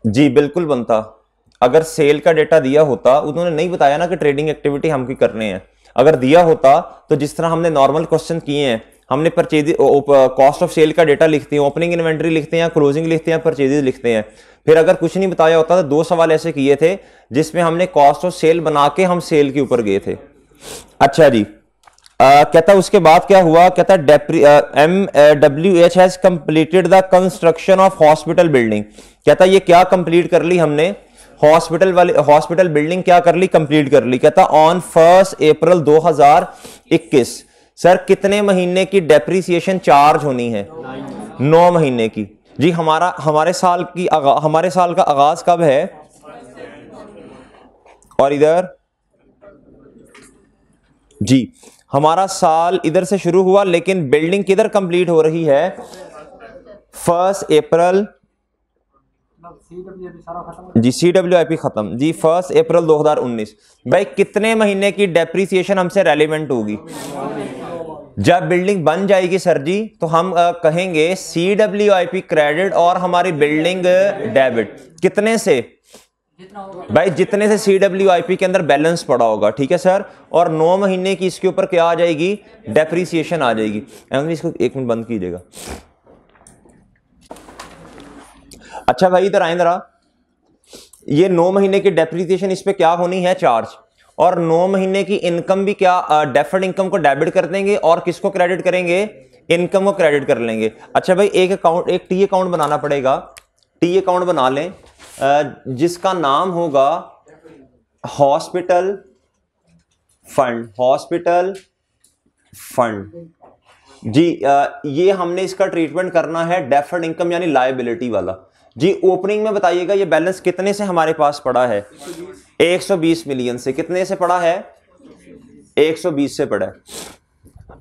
जी बिल्कुल बनता, अगर सेल का डेटा दिया होता, उन्होंने नहीं बताया ना कि ट्रेडिंग एक्टिविटी हम की करने हैं, अगर दिया होता तो जिस तरह हमने नॉर्मल क्वेश्चन किए हैं, हमने परचेज कॉस्ट ऑफ सेल का डेटा लिखते हैं, ओपनिंग इन्वेंट्री लिखते हैं, क्लोजिंग लिखते हैं, परचेजेस लिखते हैं, फिर अगर कुछ नहीं बताया होता तो 2 सवाल ऐसे किए थे जिसमें हमने कॉस्ट ऑफ सेल बना के हम सेल के ऊपर गए थे। अच्छा जी, कहता उसके बाद क्या हुआ, कहता MWH has completed the construction of hospital building, कहता ये क्या कंप्लीट कर ली हमने, हॉस्पिटल बिल्डिंग क्या कर ली, कंप्लीट कर ली। कहता ऑन 1 अप्रैल 2021। सर कितने महीने की डेप्रिसिएशन चार्ज होनी है, 9 महीने की जी। हमारे साल का आगाज कब है, और इधर जी हमारा साल इधर से शुरू हुआ, लेकिन बिल्डिंग किधर कंप्लीट हो रही है, 1 अप्रैल जी। CWIP खत्म जी 1 अप्रैल 2019। भाई कितने महीने की डेप्रिसिएशन हमसे रेलेवेंट होगी, जब बिल्डिंग बन जाएगी सर जी, तो हम कहेंगे CWIP क्रेडिट और हमारी बिल्डिंग डेबिट, कितने से भाई, जितने से CWIP के अंदर बैलेंस पड़ा होगा, ठीक है सर, और 9 महीने की इसके ऊपर क्या आ जाएगी, डेप्रिसिएशन आ जाएगी। इसको 1 मिनट बंद कीजिएगा। अच्छा भाई इधर आए जरा, ये 9 महीने की डेप्रिसिएशन, इस पे क्या होनी है, चार्ज, और 9 महीने की इनकम भी क्या, डेफर्ड इनकम को डेबिट कर देंगे और किसको क्रेडिट करेंगे, इनकम को क्रेडिट कर लेंगे। अच्छा भाई एक टी अकाउंट बनाना पड़ेगा, टी अकाउंट बना लें जिसका नाम होगा हॉस्पिटल फंड, हॉस्पिटल फंड जी। ये हमने इसका ट्रीटमेंट करना है डेफर्ड इनकम यानी लायबिलिटी वाला जी। ओपनिंग में बताइएगा ये बैलेंस कितने से हमारे पास पड़ा है, 120 मिलियन से, कितने से पड़ा है, 120 से पड़ा है।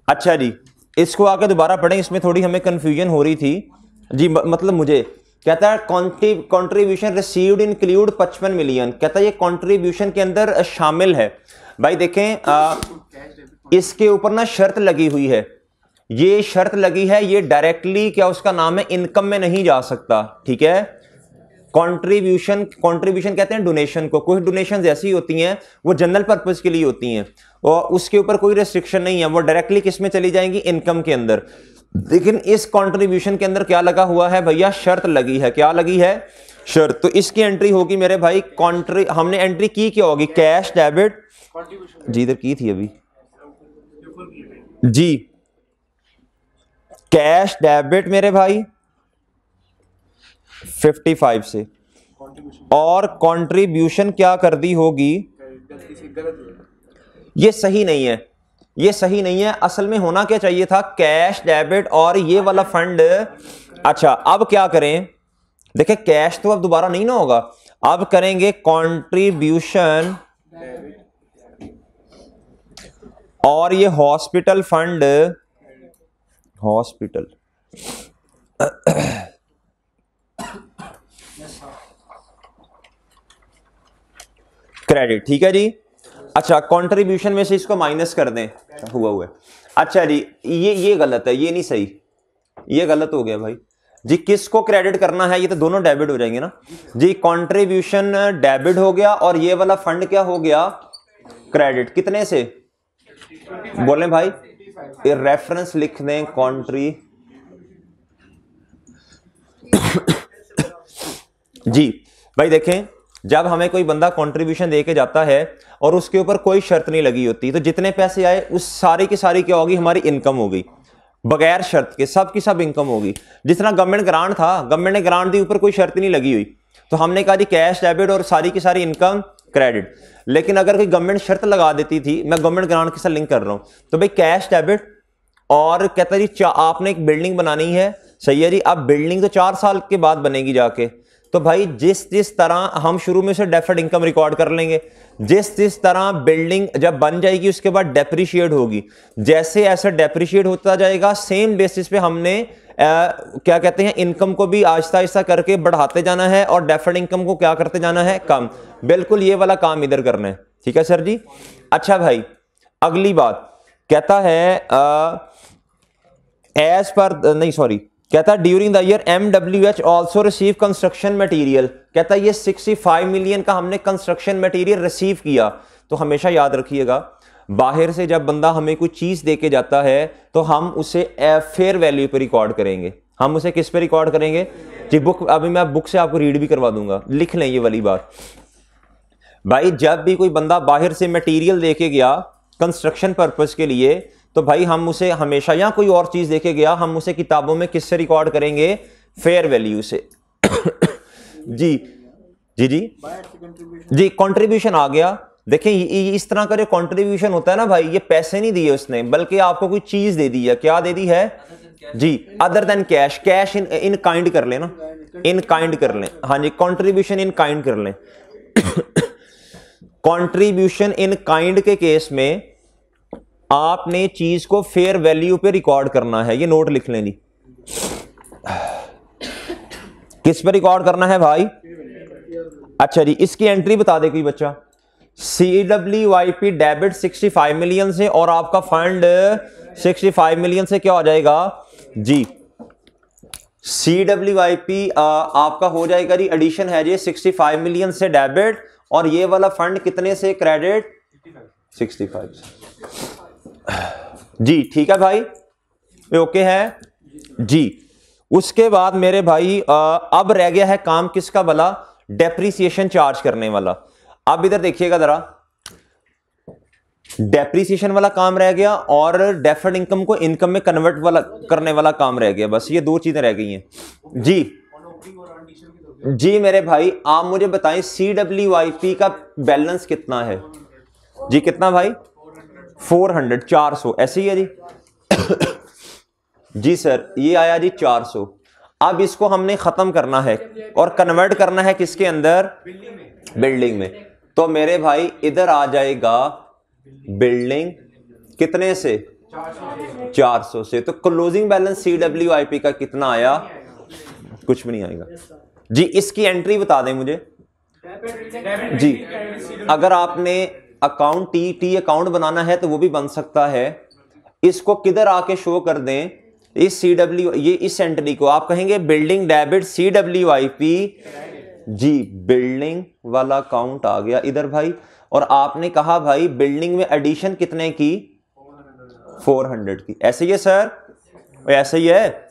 अच्छा जी, इसको आके दोबारा पढ़ें, इसमें थोड़ी हमें कंफ्यूजन हो रही थी जी, मतलब मुझे कहता है कंट्रीब्यूशन रिसीव्ड इंक्लूड 55 मिलियन, कहता है ये कंट्रीब्यूशन के अंदर शामिल है। भाई देखें इसके ऊपर ना शर्त लगी हुई है, ये शर्त लगी है, ये डायरेक्टली क्या उसका नाम है, इनकम में नहीं जा सकता, ठीक है। कंट्रीब्यूशन कहते हैं डोनेशन को, कुछ डोनेशन ऐसी होती हैं वो जनरल पर्पस के लिए होती हैं, और उसके ऊपर कोई रेस्ट्रिक्शन नहीं है, वो डायरेक्टली किस में चली जाएंगी, इनकम के अंदर। लेकिन इस कंट्रीब्यूशन के अंदर क्या लगा हुआ है भैया, शर्त लगी है। क्या लगी है, शर्त। तो इसकी एंट्री होगी मेरे भाई हमने एंट्री की क्या होगी, कैश डेबिट जी, इधर की थी अभी जी, कैश डेबिट मेरे भाई 55 से, और कंट्रीब्यूशन क्या कर दी होगी, ये सही नहीं है, ये सही नहीं है। असल में होना क्या चाहिए था, कैश डेबिट और ये वाला फंड। अच्छा अब क्या करें, देखिए कैश तो अब दोबारा नहीं ना होगा, अब करेंगे कंट्रीब्यूशन और ये हॉस्पिटल फंड, हॉस्पिटल क्रेडिट, ठीक है जी। अच्छा कंट्रीब्यूशन में से इसको माइनस कर दें, हुआ। अच्छा जी ये गलत है, ये नहीं सही, ये गलत हो गया भाई जी। किसको क्रेडिट करना है, ये तो दोनों डेबिट हो जाएंगे ना जी। कंट्रीब्यूशन डेबिट हो गया और ये वाला फंड क्या हो गया, क्रेडिट। कितने से बोलें भाई, रेफरेंस लिख दें कंट्री जी। भाई देखें, जब हमें कोई बंदा कंट्रीब्यूशन दे के जाता है और उसके ऊपर कोई शर्त नहीं लगी होती, तो जितने पैसे आए उस सारी की सारी क्या होगी, हमारी इनकम होगी, बगैर शर्त के सब की सब इनकम होगी। जिस तरह गवर्नमेंट ग्रांट था, गवर्नमेंट ने ग्रांट दी, ऊपर कोई शर्त नहीं लगी हुई, तो हमने कहा जी कैश डेबिट और सारी की सारी इनकम क्रेडिट। लेकिन अगर कोई गवर्नमेंट शर्त लगा देती थी, मैं गवर्नमेंट ग्रांट के साथ लिंक कर रहा हूं, तो भाई कैश डेबिट और कहता जी आपने एक बिल्डिंग बनानी है, सही है जी। अब बिल्डिंग तो 4 साल के बाद बनेगी जाके, तो भाई जिस तरह हम शुरू में से डेफर्ड इनकम रिकॉर्ड कर लेंगे, जिस तरह बिल्डिंग जब बन जाएगी उसके बाद डेप्रिशिएट होगी, जैसे ऐसा डेप्रिशिएट होता जाएगा, सेम बेसिस पे हमने क्या कहते हैं, इनकम को भी आहिस्ता आहिस्ता करके बढ़ाते जाना है और डेफर्ड इनकम को क्या करते जाना है, कम। बिल्कुल ये वाला काम इधर करना है, ठीक है सर जी। अच्छा भाई अगली बात कहता है एज पर नहीं सॉरी, कहता है during the year MWH also receive construction material. कहता है ये 65 मिलियन का हमने कंस्ट्रक्शन मटेरियल रिसीव किया। तो हमेशा याद रखिएगा, बाहर से जब बंदा हमें कोई चीज दे के जाता है तो हम उसे फेयर वैल्यू पे रिकॉर्ड करेंगे। हम उसे किस पे रिकॉर्ड करेंगे जी, बुक। अभी मैं बुक से आपको रीड भी करवा दूंगा, लिख लें ये वाली बात भाई। जब भी कोई बंदा बाहर से मटेरियल दे के गया कंस्ट्रक्शन पर्पस के लिए, तो भाई हम उसे हमेशा, या कोई और चीज देके गया, हम उसे किताबों में किससे रिकॉर्ड करेंगे, फेयर वैल्यू से जी जी जी जी। कंट्रीब्यूशन आ गया। देखें इस तरह का जो कंट्रीब्यूशन होता है ना भाई, ये पैसे नहीं दिए उसने, बल्कि आपको कोई चीज दे दी है। क्या दे दी है जी, other than cash. Cash in kind कर लेना, इन काइंड कर लें, हाँ जी, कंट्रीब्यूशन इन काइंड कर लें। कंट्रीब्यूशन इन काइंड के केस में आपने चीज को फेयर वैल्यू पे रिकॉर्ड करना है, ये नोट लिख लें जी। किस पे रिकॉर्ड करना है भाई, अच्छा जी, इसकी एंट्री बता दे कोई बच्चा। CWIP डेबिट 65 मिलियन से, और आपका फंड 65 मिलियन से क्या हो जाएगा जी, CWIP आपका हो जाएगा जी, एडिशन है जी 65 मिलियन से डेबिट, और ये वाला फंड कितने से क्रेडिट, 65 से जी। ठीक है भाई, ओके है जी। उसके बाद मेरे भाई अब रह गया है काम किसका भला, डेप्रीसिएशन चार्ज करने वाला। अब इधर देखिएगा जरा, डेप्रीसिएशन वाला काम रह गया और डेफर्ड इनकम को इनकम में कन्वर्ट वाला करने वाला काम रह गया। बस ये 2 चीजें रह गई हैं जी। जी मेरे भाई आप मुझे बताएं CWIP का बैलेंस कितना है जी, कितना भाई, 400, 400 ऐसे ही है जी। जी सर ये आया जी 400। अब इसको हमने खत्म करना है और कन्वर्ट करना है किसके अंदर, बिल्डिंग में। तो मेरे भाई इधर आ जाएगा बिल्डिंग कितने से, 400 से। तो क्लोजिंग बैलेंस CWIP का कितना आया, कुछ भी नहीं आएगा जी। इसकी एंट्री बता दें मुझे जी। अगर आपने अकाउंट टी अकाउंट बनाना है तो वो भी बन सकता है। इसको किधर आके शो कर दें, इस ये इस एंट्री को आप कहेंगे बिल्डिंग डेबिट CWIP जी बिल्डिंग वाला काउंट आ गया इधर भाई, और आपने कहा भाई बिल्डिंग में एडिशन कितने की, 400 की। ऐसे ही है सर, ऐसे ही है।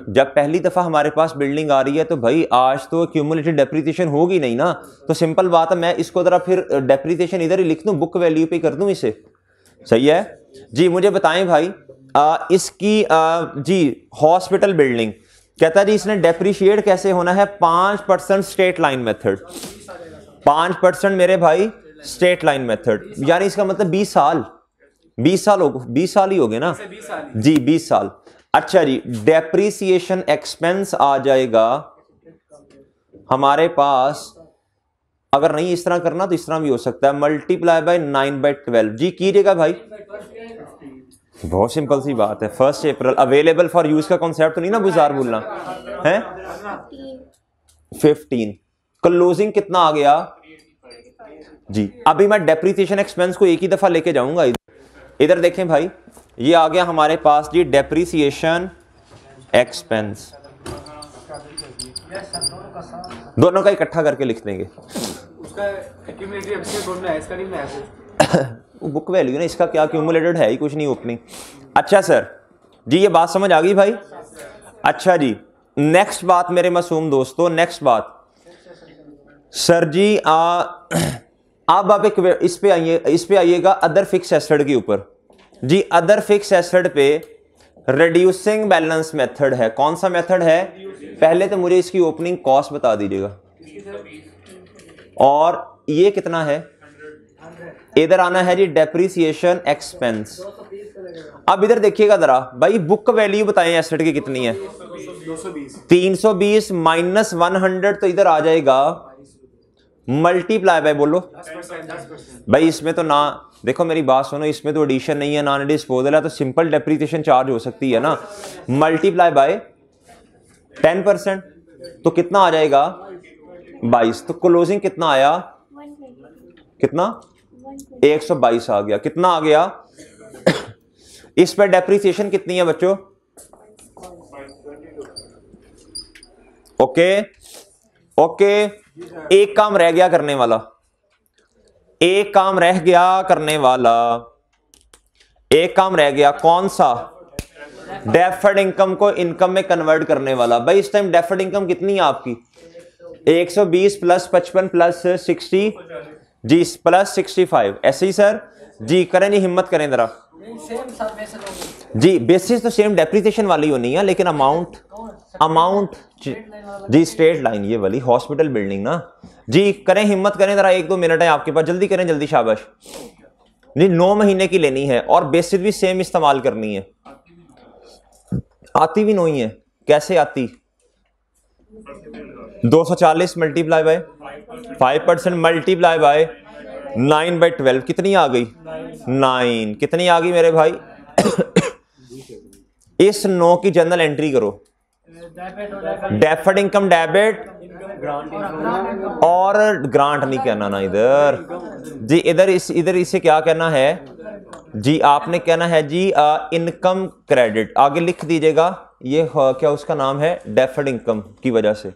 जब पहली दफा हमारे पास बिल्डिंग आ रही है तो भाई आज तो क्यूमुलेटिव डेप्रिसिएशन होगी नहीं ना, तो सिंपल बात है मैं इसको जरा फिर डेप्रिसिएशन इधर ही लिख दूं, बुक वैल्यू पे कर दूं इसे। सही है जी। मुझे बताएं भाई इसकी जी हॉस्पिटल बिल्डिंग कहता है जी इसने डेप्रिशिएट कैसे होना है, 5% स्ट्रेट लाइन मेथड, 5% मेरे भाई स्ट्रेट लाइन मेथड, यानी इसका मतलब 20 साल, 20 साल हो, 20 साल ही हो गए ना जी, 20 साल। अच्छा जी, डेप्रिसिएशन एक्सपेंस आ जाएगा हमारे पास, अगर नहीं इस तरह करना तो इस तरह भी हो सकता है, मल्टीप्लाई बाय 9/12 जी कीजिएगा भाई। बहुत सिंपल सी बात है, 1 अप्रैल अवेलेबल फॉर यूज का कॉन्सेप्ट तो नहीं ना गुजार भूलना है। 15 क्लोजिंग कितना आ गया जी। अभी मैं डेप्रिसिएशन एक्सपेंस को एक ही दफा लेके जाऊंगा इधर देखें भाई, ये आ गया हमारे पास जी डेप्रिसिएशन एक्सपेंस, दोनों का इकट्ठा करके लिख देंगे। उसका एक्यूमुलेटिव एफसी दोनों है, इसका नहीं है बुक वैल्यू ना, इसका क्या क्यूमुलेटेड है ही कुछ नहीं ओपनिंग। अच्छा सर जी, ये बात समझ आ गई भाई। अच्छा जी, नेक्स्ट बात मेरे मासूम दोस्तों, नेक्स्ट बात सर जी अब आप एक इस पे आइएगा अदर फिक्स एसेट के ऊपर जी। अदर फिक्स एसेट पे रिड्यूसिंग बैलेंस मेथड है, कौन सा मेथड है, पहले तो मुझे इसकी ओपनिंग कॉस्ट बता दीजिएगा, और ये कितना है, इधर आना है जी डेप्रिसिएशन एक्सपेंस। अब इधर देखिएगा जरा भाई, बुक वैल्यू बताएं एसेट की कितनी है, 320 माइनस 100 तो इधर आ जाएगा मल्टीप्लाई बाय, बोलो भाई इसमें तो ना, देखो मेरी बात सुनो, इसमें तो एडिशन नहीं है, नॉन डिस्पोजल है, तो सिंपल डेप्रिसिएशन चार्ज हो सकती है ना, मल्टीप्लाई बाय 10%, तो कितना आ जाएगा 22, तो क्लोजिंग कितना आया, कितना 122 आ गया, कितना आ गया इस पर डेप्रिसिएशन कितनी है बच्चों, ओके ओके। एक काम रह गया करने वाला, एक काम रह गया करने वाला, एक काम रह गया, कौन सा, डेफर्ड इनकम को इनकम में कन्वर्ट करने वाला। भाई इस टाइम डेफर्ड इनकम कितनी है आपकी, 120 प्लस 55 प्लस 60 जी प्लस 65, ऐसे ही सर जी, करें जी हिम्मत करें जरा जी। बेसिस तो सेम डेप्रिसिएशन वाली होनी है, लेकिन अमाउंट जी स्ट्रेट लाइन ये वाली हॉस्पिटल बिल्डिंग ना जी। करें हिम्मत करें जरा, 1-2 मिनट है आपके पास, जल्दी करें, जल्दी शाबाश जी। 9 महीने की लेनी है और बेसिस भी सेम इस्तेमाल करनी है, आती भी नहीं है, कैसे आती, 240 मल्टीप्लाई बाय 5% मल्टीप्लाई बाय 9/12 कितनी आ गई, 9 कितनी आ गई मेरे भाई इस 9 की जनरल एंट्री करो, डेफर्ड इनकम डेबिट और ग्रांट नहीं कहना ना इधर जी, इधर इसे क्या कहना है जी, आपने कहना है जी इनकम क्रेडिट, आगे लिख दीजिएगा ये क्या उसका नाम है, डेफर्ड इनकम की वजह से,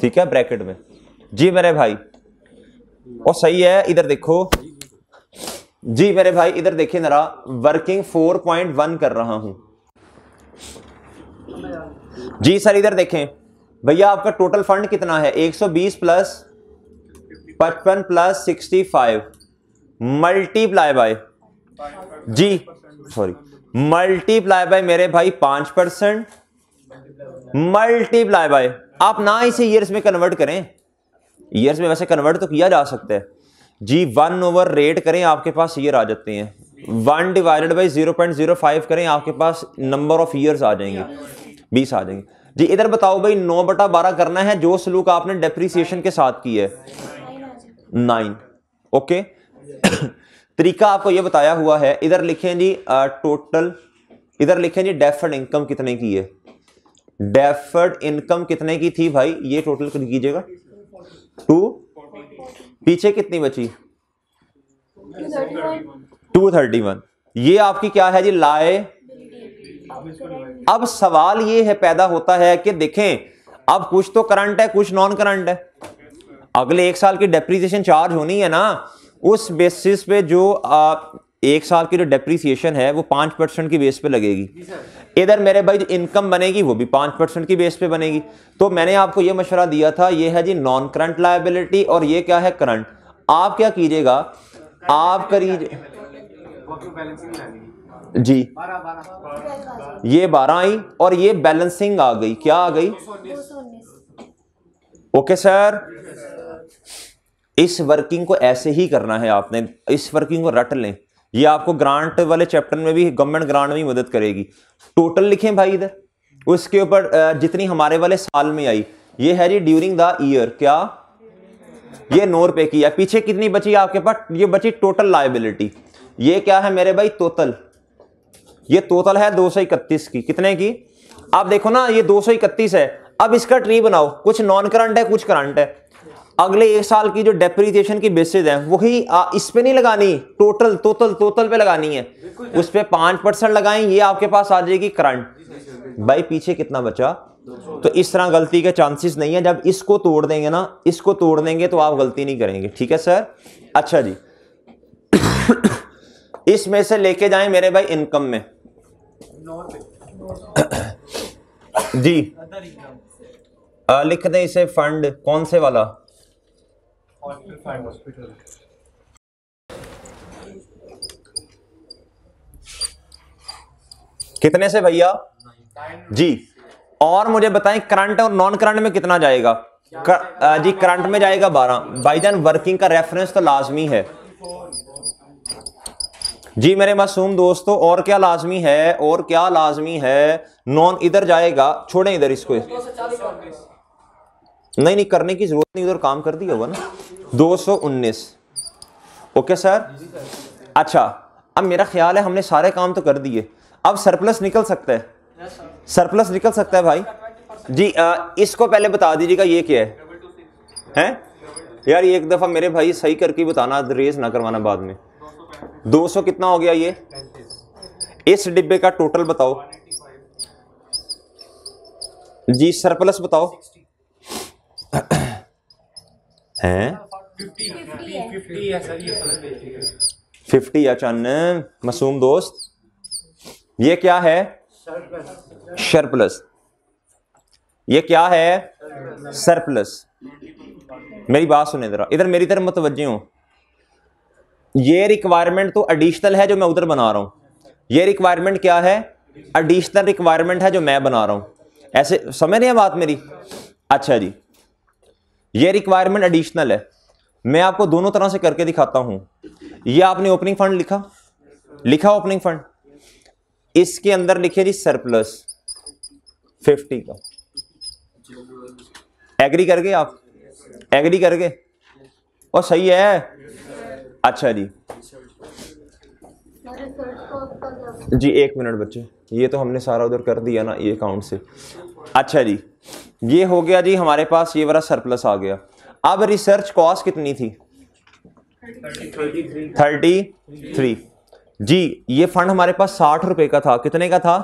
ठीक है ब्रैकेट में जी मेरे भाई। और सही है, इधर देखो जी मेरे भाई, इधर देखिए जरा, वर्किंग 4.1 कर रहा हूं जी सर। इधर देखें भैया, आपका टोटल फंड कितना है, 120 प्लस 55 प्लस 65 मल्टीप्लाई बाय जी, सॉरी मल्टीप्लाई बाय मेरे भाई 5% मल्टीप्लाई बाय, आप ना इसे ईयर्स में कन्वर्ट करें, ईयर्स में वैसे कन्वर्ट तो किया जा सकता है जी, 1/8 करें आपके पास ईयर आ जाते हैं, 1 डिवाइडेड बाई 0.05 करें आपके पास नंबर ऑफ ईयर्स आ जाएंगे, 20 आ जाएंगे जी। इधर बताओ भाई 9/12 करना है, जो सलूक आपने डेप्रिसिएशन के साथ की है 9, ओके तरीका आपको यह बताया हुआ है। इधर लिखें जी टोटल, इधर लिखें जी डेफर्ड इनकम कितने की है, डेफर्ड इनकम कितने की थी भाई, ये टोटल कीजिएगा 2, पीछे कितनी बची 231, ये आपकी क्या है जी लाए। अब सवाल ये है पैदा होता है कि देखें अब कुछ तो करंट है, कुछ नॉन करंट है। अगले 1 साल की डेप्रीसिएशन चार्ज होनी है ना, उस बेसिस पे जो 1 साल की जो डेप्रीसिएशन है वो 5% की बेस पे लगेगी। इधर मेरे भाई जो इनकम बनेगी वो भी 5% की बेस पे बनेगी। तो मैंने आपको ये मशवरा दिया था, ये है जी नॉन करंट लायबिलिटी और ये क्या है करंट। आप क्या कीजिएगा, आप करिए जी, ये 12 आई और ये बैलेंसिंग आ गई, क्या आ गई? ओके सर, इस वर्किंग को ऐसे ही करना है आपने, इस वर्किंग को रट लें। ये आपको ग्रांट वाले चैप्टर में भी, गवर्नमेंट ग्रांट में भी मदद करेगी। टोटल लिखें भाई इधर, उसके ऊपर जितनी हमारे वाले साल में आई, ये है जी ड्यूरिंग द ईयर, क्या ये 9 रुपए की है। पीछे कितनी बची आपके पास? ये बची टोटल लायबिलिटी। ये क्या है मेरे भाई? टोटल, ये टोटल है 231 की। कितने की? आप देखो ना, ये 231 है। अब इसका ट्री बनाओ, कुछ नॉन करंट है, कुछ करंट है। अगले 1 साल की जो डेप्रीसिएशन की बेसिस है वही इस पे नहीं लगानी, टोटल टोटल टोटल पे लगानी है। उस पे 5% लगाएं, ये आपके पास आ जाएगी करंट। भाई पीछे कितना बचा? तो इस तरह गलती के चांसेस नहीं है। जब इसको तोड़ देंगे ना, इसको तोड़ देंगे तो आप गलती नहीं करेंगे। ठीक है सर? अच्छा जी, इसमें से लेके जाएं मेरे भाई इनकम में जी, लिख दें इसे फंड, कौन से वाला? कितने से भैया जी? और मुझे बताएं करंट और नॉन करंट में कितना जाएगा? जी करंट में जाएगा 12। भाईजान वर्किंग का रेफरेंस तो लाजमी है जी मेरे मासूम दोस्तों। और क्या लाजमी है? और क्या लाजमी है? नॉन इधर जाएगा, छोड़ें इधर इसको, नहीं नहीं करने की जरूरत नहीं, उधर काम कर दिया होगा ना। 219। Okay sir? अच्छा, अब मेरा ख्याल है हमने सारे काम तो कर दिए। अब सरप्लस निकल सकता है, सरप्लस निकल सकता है भाई जी। इसको पहले बता दीजिएगा ये क्या है? यार ये एक दफा मेरे भाई सही करके बताना, रेस ना करवाना बाद में। 200 कितना हो गया ये? इस डिब्बे का टोटल बताओ जी, सरप्लस बताओ हैं? 50 या चन्न मासूम दोस्त, ये क्या है? सरप्लस। ये क्या है? सरप्लस। मेरी बात सुने जरा, इधर मेरी तरफ मुतवज्जे हो। ये रिक्वायरमेंट तो एडिशनल है जो मैं उधर बना रहा हूं। ये रिक्वायरमेंट क्या है? एडिशनल रिक्वायरमेंट है जो मैं बना रहा हूं। ऐसे समझ रहे हैं बात मेरी? अच्छा जी, ये रिक्वायरमेंट एडिशनल है। मैं आपको दोनों तरह से करके दिखाता हूं। ये आपने ओपनिंग फंड लिखा, लिखा ओपनिंग फंड, इसके अंदर लिखिए जी सरप्लस 50 का। एग्री कर गए आप? एग्री कर गए? और सही है। अच्छा जी जी, 1 मिनट बच्चे, ये तो हमने सारा उधर कर दिया ना ये अकाउंट से। अच्छा जी, ये हो गया जी हमारे पास, ये वाला सरप्लस आ गया। अब रिसर्च कॉस्ट कितनी थी? 33 जी। ये फंड हमारे पास 60 रुपए का था। कितने का था?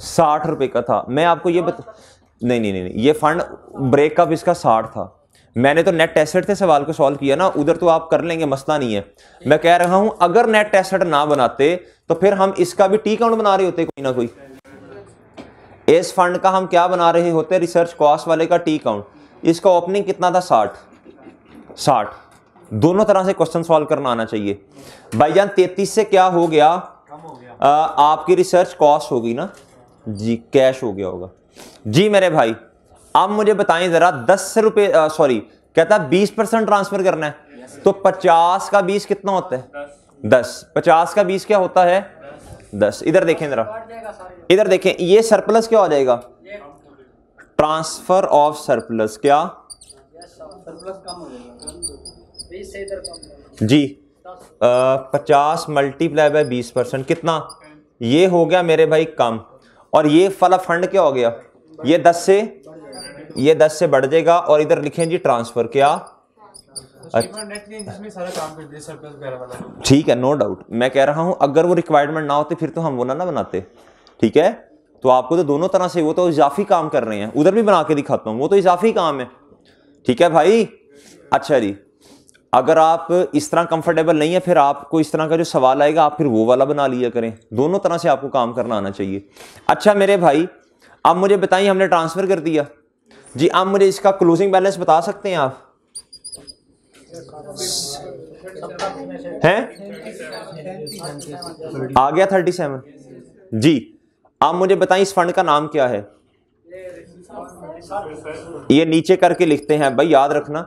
60 रुपए का था। मैं आपको ये नहीं नहीं नहीं, ये फंड ब्रेकअप इसका 60 था। मैंने तो नेट एसेट से सवाल को सॉल्व किया ना, उधर तो आप कर लेंगे, मसला नहीं है। मैं कह रहा हूं अगर नेट एसेट ना बनाते तो फिर हम इसका भी टी काउंट बना रहे होते कोई ना कोई। इस फंड का हम क्या बना रहे होते? रिसर्च कॉस्ट वाले का टी काउंट। इसका ओपनिंग कितना था? 60। दोनों तरह से क्वेश्चन सॉल्व करना आना चाहिए भाईजान। 33 से क्या हो गया? आपकी रिसर्च कॉस्ट होगी ना जी, कैश हो गया होगा जी मेरे भाई। अब मुझे बताएं जरा, 10 रुपए सॉरी कहता 20% ट्रांसफर करना है, तो 50 का 20 कितना होता है? 10। 50 का 20 क्या होता है? 10। इधर देखें जरा, इधर देखें, ये सरप्लस क्या हो जाएगा? Transfer of surplus. क्या जी? 50 मल्टीप्लाई बाय 20% कितना? ये हो गया मेरे भाई कम। और ये वाला फंड क्या हो गया? ये 10 से बढ़ जाएगा। और इधर लिखें जी ट्रांसफर। क्या? ठीक है, नो डाउट। मैं कह रहा हूं अगर वो रिक्वायरमेंट ना होते फिर तो हम वो ना बनाते। ठीक है, तो आपको तो दोनों तरह से, वो तो इजाफी काम कर रहे हैं, उधर भी बना के दिखाता हूं, वो तो इजाफी काम है। ठीक है भाई। अच्छा जी, अगर आप इस तरह कंफर्टेबल नहीं है, फिर आपको इस तरह का जो सवाल आएगा आप फिर वो वाला बना लिया करें। दोनों तरह से आपको काम करना आना चाहिए। अच्छा मेरे भाई, अब मुझे बताइए, हमने ट्रांसफर कर दिया जी, अब मुझे इसका क्लोजिंग बैलेंस बता सकते हैं आप? हैं? आ गया 37 जी। आप मुझे बताइए इस फंड का नाम क्या है? ये नीचे करके लिखते हैं भाई, याद रखना,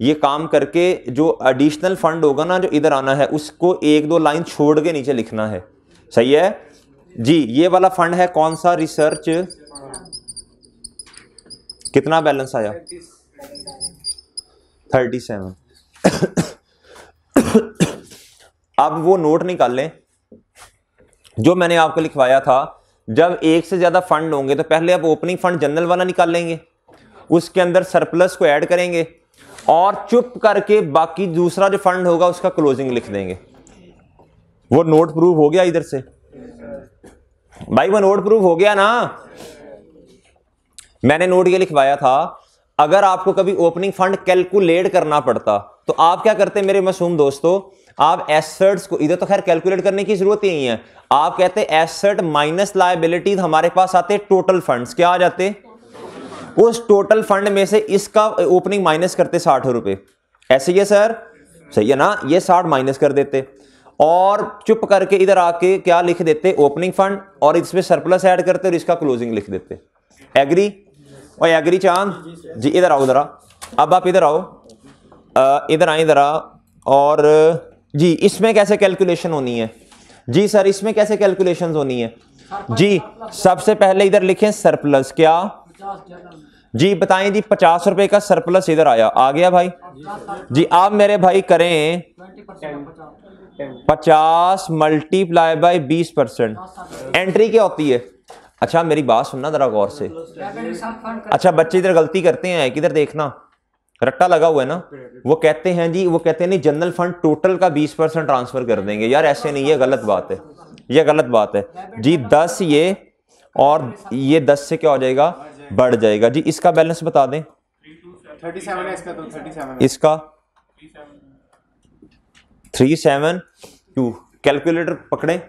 ये काम करके जो एडिशनल फंड होगा ना, जो इधर आना है, उसको 1-2 लाइन छोड़ के नीचे लिखना है। सही है जी। ये वाला फंड है कौन सा? रिसर्च। कितना बैलेंस आया? 37। अब वो नोट निकाल लें जो मैंने आपको लिखवाया था। जब एक से ज्यादा फंड होंगे तो पहले आप ओपनिंग फंड जनरल वाला निकाल लेंगे, उसके अंदर सरप्लस को ऐड करेंगे और चुप करके बाकी दूसरा जो फंड होगा उसका क्लोजिंग लिख देंगे। वो नोट प्रूव हो गया इधर से भाई, वो नोट प्रूव हो गया ना। मैंने नोट ये लिखवाया था, अगर आपको कभी ओपनिंग फंड कैलकुलेट करना पड़ता तो आप क्या करते मेरे मासूम दोस्तों? आप एसेट्स को, इधर तो खैर कैलकुलेट करने की जरूरत ही नहीं है, आप कहते एसेट माइनस लायबिलिटीज, हमारे पास आते टोटल फंड्स। क्या आ जाते? उस टोटल फंड में से इसका ओपनिंग माइनस करते 60 रुपए। ऐसे ही है सर? सही है ना? ये 60 माइनस कर देते और चुप करके इधर आके क्या लिख देते? ओपनिंग फंड, और इसमें सरप्लस ऐड करते और इसका क्लोजिंग लिख देते। एग्री? और एग्री चांद जी? इधर आओ जरा, अब आप इधर आओ, इधर आए इधर आ। और जी इसमें कैसे कैलकुलेशन होनी है? जी सर इसमें कैसे कैलकुलेशन होनी है? जी सबसे पहले इधर लिखें सरप्लस। क्या जी? बताएं जी। 50 रुपए का सरप्लस इधर आया, आ गया भाई जी। आप मेरे भाई करें 50 मल्टीप्लाई बाय 20%। एंट्री क्या होती है? अच्छा मेरी बात सुनना जरा गौर से। अच्छा बच्चे इधर गलती करते हैं, किधर देखना, रट्टा लगा हुआ है ना। वो कहते हैं जी, वो कहते हैं नहीं जनरल फंड टोटल का 20% ट्रांसफर कर देंगे। यार ऐसे नहीं, ये गलत बात है, ये गलत बात है जी। 10 ये और ये 10 से क्या हो जाएगा? बढ़ जाएगा जी। इसका बैलेंस बता दें। 37 है इसका, तो 37 इसका 372। कैलकुलेटर पकड़े।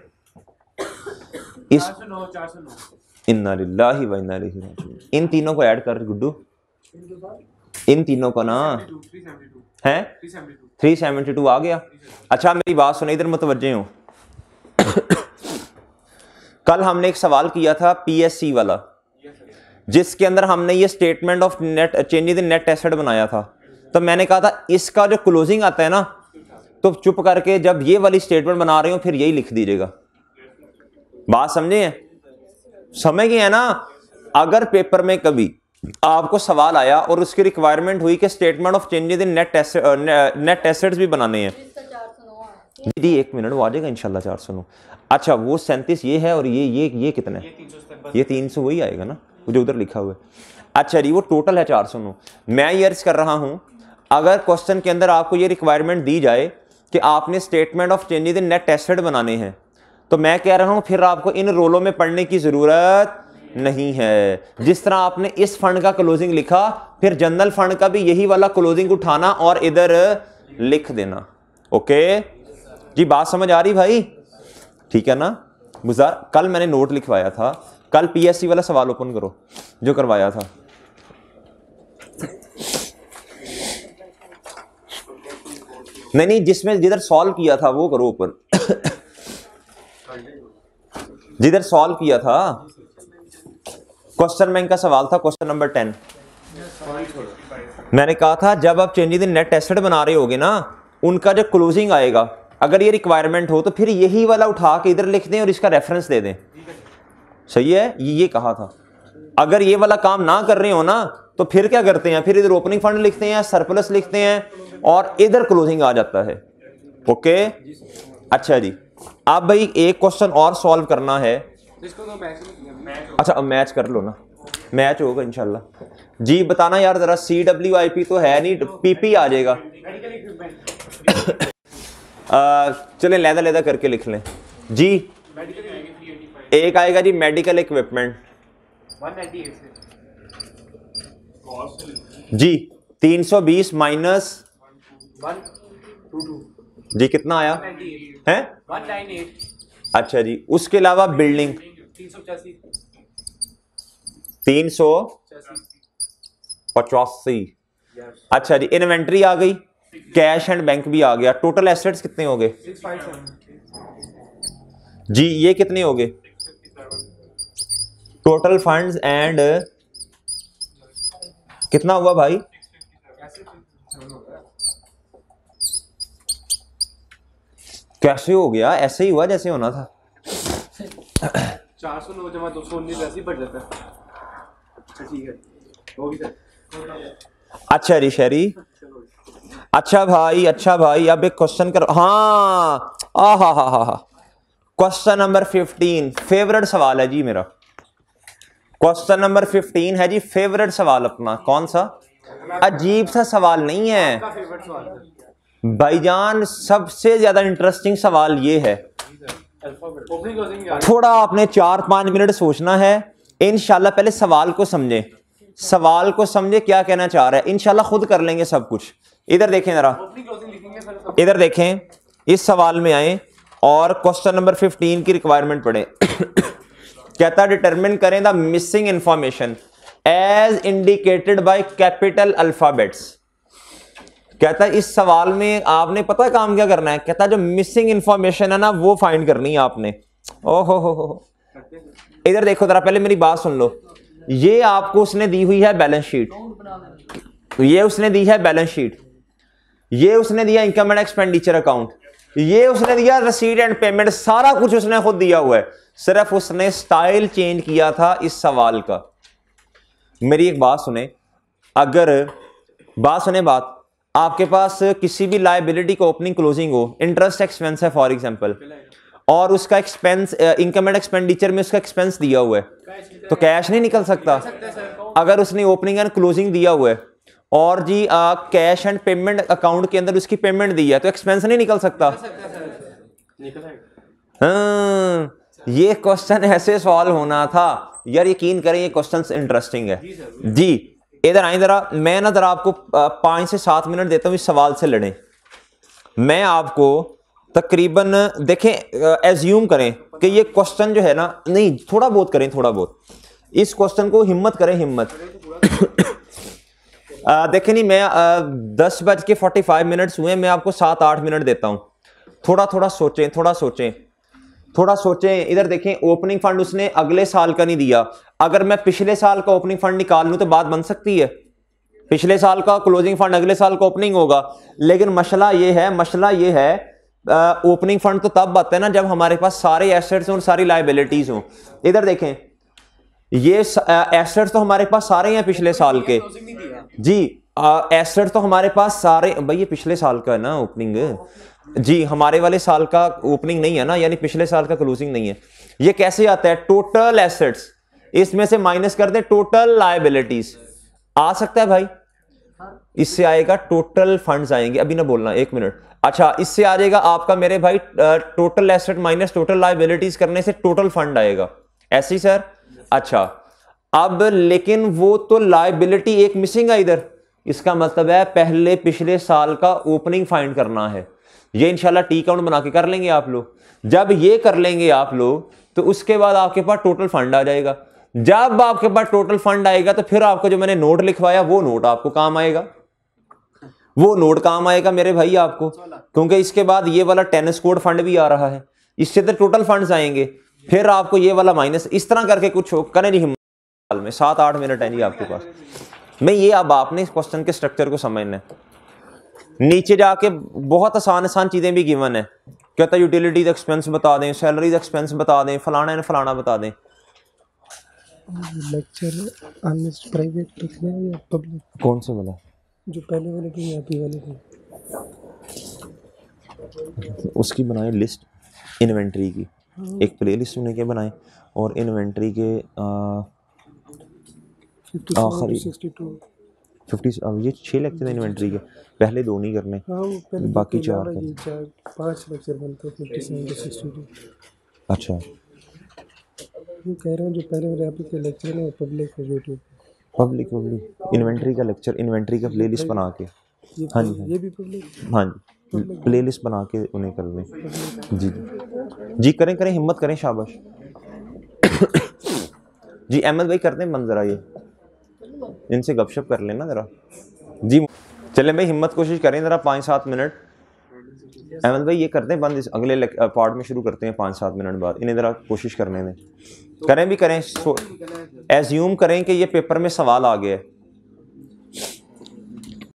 इस 409। इन्ना लिल्लाहि व इन्ना इलैहि राजिऊन। इन तीनों को ऐड कर गुड्डू, इन तीनों को ना है 372 आ गया। अच्छा मेरी बात सुने, इधर मुतवज्जे हो। कल हमने एक सवाल किया था पीएससी वाला, जिसके अंदर हमने ये statement of net changes in net asset बनाया था। तो मैंने कहा था इसका जो क्लोजिंग आता है ना, तो चुप करके जब ये वाली स्टेटमेंट बना रहे हो फिर यही लिख दीजिएगा। बात समझे हैं? समझ गए हैं ना? अगर पेपर में कभी आपको सवाल आया और उसकी रिक्वायरमेंट हुई कि statement of changes in net assets भी बनाने हैं, जी 1 मिनट, वो आ जाएगा इंशाल्लाह 409। अच्छा वो 37 ये है और ये कितना है? ये 300 वही आएगा ना, वो जो उधर लिखा हुआ है। अच्छा जी वो टोटल है 409। मैं ये अर्ज कर रहा हूं, अगर क्वेश्चन के अंदर आपको ये रिक्वायरमेंट दी जाए कि आपने statement of changes in net asset बनाने हैं, तो मैं कह रहा हूं फिर आपको इन रोलों में पढ़ने की जरूरत नहीं है। जिस तरह आपने इस फंड का क्लोजिंग लिखा, फिर जनरल फंड का भी यही वाला क्लोजिंग उठाना और इधर लिख देना। ओके जी, बात समझ आ रही भाई? ठीक है ना? गुजार कल मैंने नोट लिखवाया था, कल पीएससी वाला सवाल ओपन करो जो करवाया था। नहीं जिसमें जिधर सॉल्व किया था वो करो ओपन। जिधर सॉल्व किया था क्वेश्चन बैंक का सवाल था, क्वेश्चन नंबर 10। मैंने कहा था जब आप चेंजेस इन नेट एसेट बना रहे होगे ना, उनका जो क्लोजिंग आएगा, अगर ये रिक्वायरमेंट हो तो फिर यही वाला उठा के इधर लिख दें और इसका रेफरेंस दे दें। सही है? ये कहा था। अगर ये वाला काम ना कर रहे हो ना, तो फिर क्या करते हैं? फिर इधर ओपनिंग फंड लिखते हैं, सरप्लस लिखते हैं और इधर क्लोजिंग आ जाता है। ओके अच्छा जी, अब भाई एक क्वेश्चन और सॉल्व करना है। अच्छा अब मैच कर लो ना, मैच होगा इंशाल्लाह। जी बताना यार जरा, CWIP तो है नहीं, PP आ जाएगा। चले लैदा लैदा करके लिख लें जी। एक आएगा जी मेडिकल इक्विपमेंट 198 से जी 320 माइनस 122 जी कितना आया 198 है 198 अच्छा जी। उसके अलावा बिल्डिंग 385 385। अच्छा जी इन्वेंट्री आ गई, कैश एंड बैंक भी आ गया। टोटल एसेट्स कितने हो गए 657 जी? ये कितने हो गए टोटल फंड्स एंड कितना हुआ भाई? कैसे हो गया? ऐसे ही हुआ जैसे होना था। 409 जमा 219 ऐसे ही बढ़ जाता है। अच्छा ठीक है हो गई सर। अच्छा री शहरी, अच्छा भाई अब एक क्वेश्चन कर। हाँ हा क्वेश्चन नंबर 15 फेवरेट सवाल है जी मेरा। क्वेश्चन नंबर 15 है जी फेवरेट सवाल अपना। कौन सा? अजीब सा सवाल नहीं है फेवरेट सवाल है भाईजान, सबसे ज्यादा इंटरेस्टिंग सवाल ये है। ओपनिंग क्लोजिंग यार थोड़ा आपने 4-5 मिनट सोचना है इंशाल्लाह। पहले सवाल को समझे, सवाल को समझे क्या कहना चाह रहा है। इंशाल्लाह खुद कर लेंगे सब कुछ। इधर देखें जरा, ओपनिंग क्लोजिंग लिखेंगे फिर इधर देखें, इस सवाल में आए और क्वेश्चन नंबर 15 की रिक्वायरमेंट पढ़े। कहता डिटरमिन करें the missing information as indicated by capital alphabets. कहता है इस सवाल में आपने पता है काम क्या करना है? कहता है जो मिसिंग इंफॉर्मेशन है ना वो फाइंड करनी है आपने। ओहो हो। इधर देखो जरा, पहले मेरी बात सुन लो। ये आपको उसने दी हुई है बैलेंस शीट, ये उसने दी है बैलेंस शीट, ये उसने दिया इनकम एंड एक्सपेंडिचर अकाउंट, ये उसने दिया रसीद एंड पेमेंट, सारा कुछ उसने खुद दिया हुआ है। सिर्फ उसने स्टाइल चेंज किया था इस सवाल का। मेरी एक बात सुने, अगर बात सुने बात, आपके पास किसी भी लायबिलिटी का ओपनिंग क्लोजिंग हो, इंटरेस्ट एक्सपेंस है फॉर एग्जांपल, और उसका एक्सपेंस इनकम एंड एक्सपेंडिचर में उसका एक्सपेंस दिया हुआ है, तो कैश नहीं निकल सकता। अगर उसने ओपनिंग एंड क्लोजिंग दिया हुआ है और जी कैश एंड पेमेंट अकाउंट के अंदर उसकी पेमेंट दी है, तो एक्सपेंस नहीं निकल सकता। हाँ, ये क्वेश्चन ऐसे सॉल्व होना था यार, यकीन करें ये क्वेश्चन इंटरेस्टिंग है जी। इधर आए जरा, मैं ना जरा आपको 5 से 7 मिनट देता हूं इस सवाल से लड़ें। मैं आपको तकरीबन देखें, एज्यूम करें कि ये क्वेश्चन जो है ना, नहीं थोड़ा बहुत करें, थोड़ा बहुत इस क्वेश्चन को हिम्मत करें, हिम्मत। देखें नहीं, मैं 10:45 मिनट्स हुए, मैं आपको 7-8 मिनट देता हूं। थोड़ा थोड़ा सोचें, थोड़ा सोचें, थोड़ा सोचें। इधर देखें, ओपनिंग फंड उसने अगले साल का नहीं दिया। अगर मैं पिछले साल का ओपनिंग फंड निकाल लूं तो बात बन सकती है। पिछले साल का क्लोजिंग फंड अगले साल का ओपनिंग होगा। लेकिन मसला ये है ओपनिंग फंड तो तब आता है ना जब हमारे पास सारे एसेट्स और सारी लायबिलिटीज हों। इधर देखें, ये एसेट्स तो हमारे पास सारे हैं पिछले साल के जी। एसेट्स तो हमारे पास सारे, भाई ये पिछले साल का है ना ओपनिंग जी, हमारे वाले साल का ओपनिंग नहीं है ना, यानी पिछले साल का क्लोजिंग नहीं है। ये कैसे आता है? टोटल एसेट्स, इसमें से माइनस कर दे टोटल लायबिलिटीज। आ सकता है भाई? इससे आएगा टोटल फंड्स आएंगे, अभी ना बोलना, 1 मिनट। अच्छा, इससे आ जाएगा आपका मेरे भाई total asset minus total liabilities करने से टोटल फंड आएगा। ऐसे ही सर? अच्छा, अब लेकिन वो तो लायबिलिटी एक मिसिंग है इधर। इसका मतलब है पहले पिछले साल का ओपनिंग फाइंड करना है। ये इंशाल्लाह टी काउंट बना के कर लेंगे आप लोग। जब ये कर लेंगे आप लोग तो उसके बाद आपके पास टोटल फंड आ जाएगा। जब आपके पास टोटल फंड आएगा तो फिर आपको जो मैंने नोट लिखवाया वो नोट आपको काम आएगा, वो नोट काम आएगा मेरे भाई आपको, क्योंकि इसके बाद ये वाला टेनिस कोड फंड भी आ रहा है, इससे तो टोटल फंड्स आएंगे। फिर आपको ये वाला माइनस, इस तरह करके कुछ करें जी। हिम्मत में 7-8 मिनट है जी आपके पास। मैं ये, अब आपने इस क्वेश्चन के स्ट्रक्चर को समझना है। नीचे जाके बहुत आसान आसान चीजें भी गिवन है। कहता है यूटिलिटीज एक्सपेंस बता दें, सैलरीज एक्सपेंस बता दें, फलाना एंड फलाना बता दें। लेक्चर अनलिस्ट प्राइवेट लिखना है या पब्लिक? कौन से वाला? जो पहले वाले की या वाले की? उसकी बनाए लिस्ट इन्वेंट्री की, एक प्ले लिस्ट उन्हें के बनाए और इन्वेंट्री के आखिरी 50 अब ये 6 लेक्चर हैं इन्वेंट्री के, पहले 2 नहीं करने, बाकी 4 5 लेक्चर बनते हैं 57 to 62। अच्छा, वो कह रहा हूँ जो पहले वाले आपके लेक्चर में पब्लिक है यूट्यूब पब्लिक इन्वेंट्री का लेक्चर, इन्वेंट्री का प्लेलिस्ट बना के, हाँ जी ये भी पब्लिक हाँ जी, प्लेलिस्ट बना के उन्हें कर दें। जी जी करें करें, हिम्मत करें, शाबाश जी। अहमद भाई करते हैं बंद ज़रा, ये इनसे गपशप कर लेना ज़रा जी। चलें भाई, हिम्मत कोशिश करें ज़रा, 5-7 मिनट। अहमद भाई ये करते हैं बंद, इस अगले पार्ट में शुरू करते हैं 5-7 मिनट बाद। इन्हें ज़रा कोशिश करने दें, करें भी करें, एज्यूम करें कि ये पेपर में सवाल आ गया है,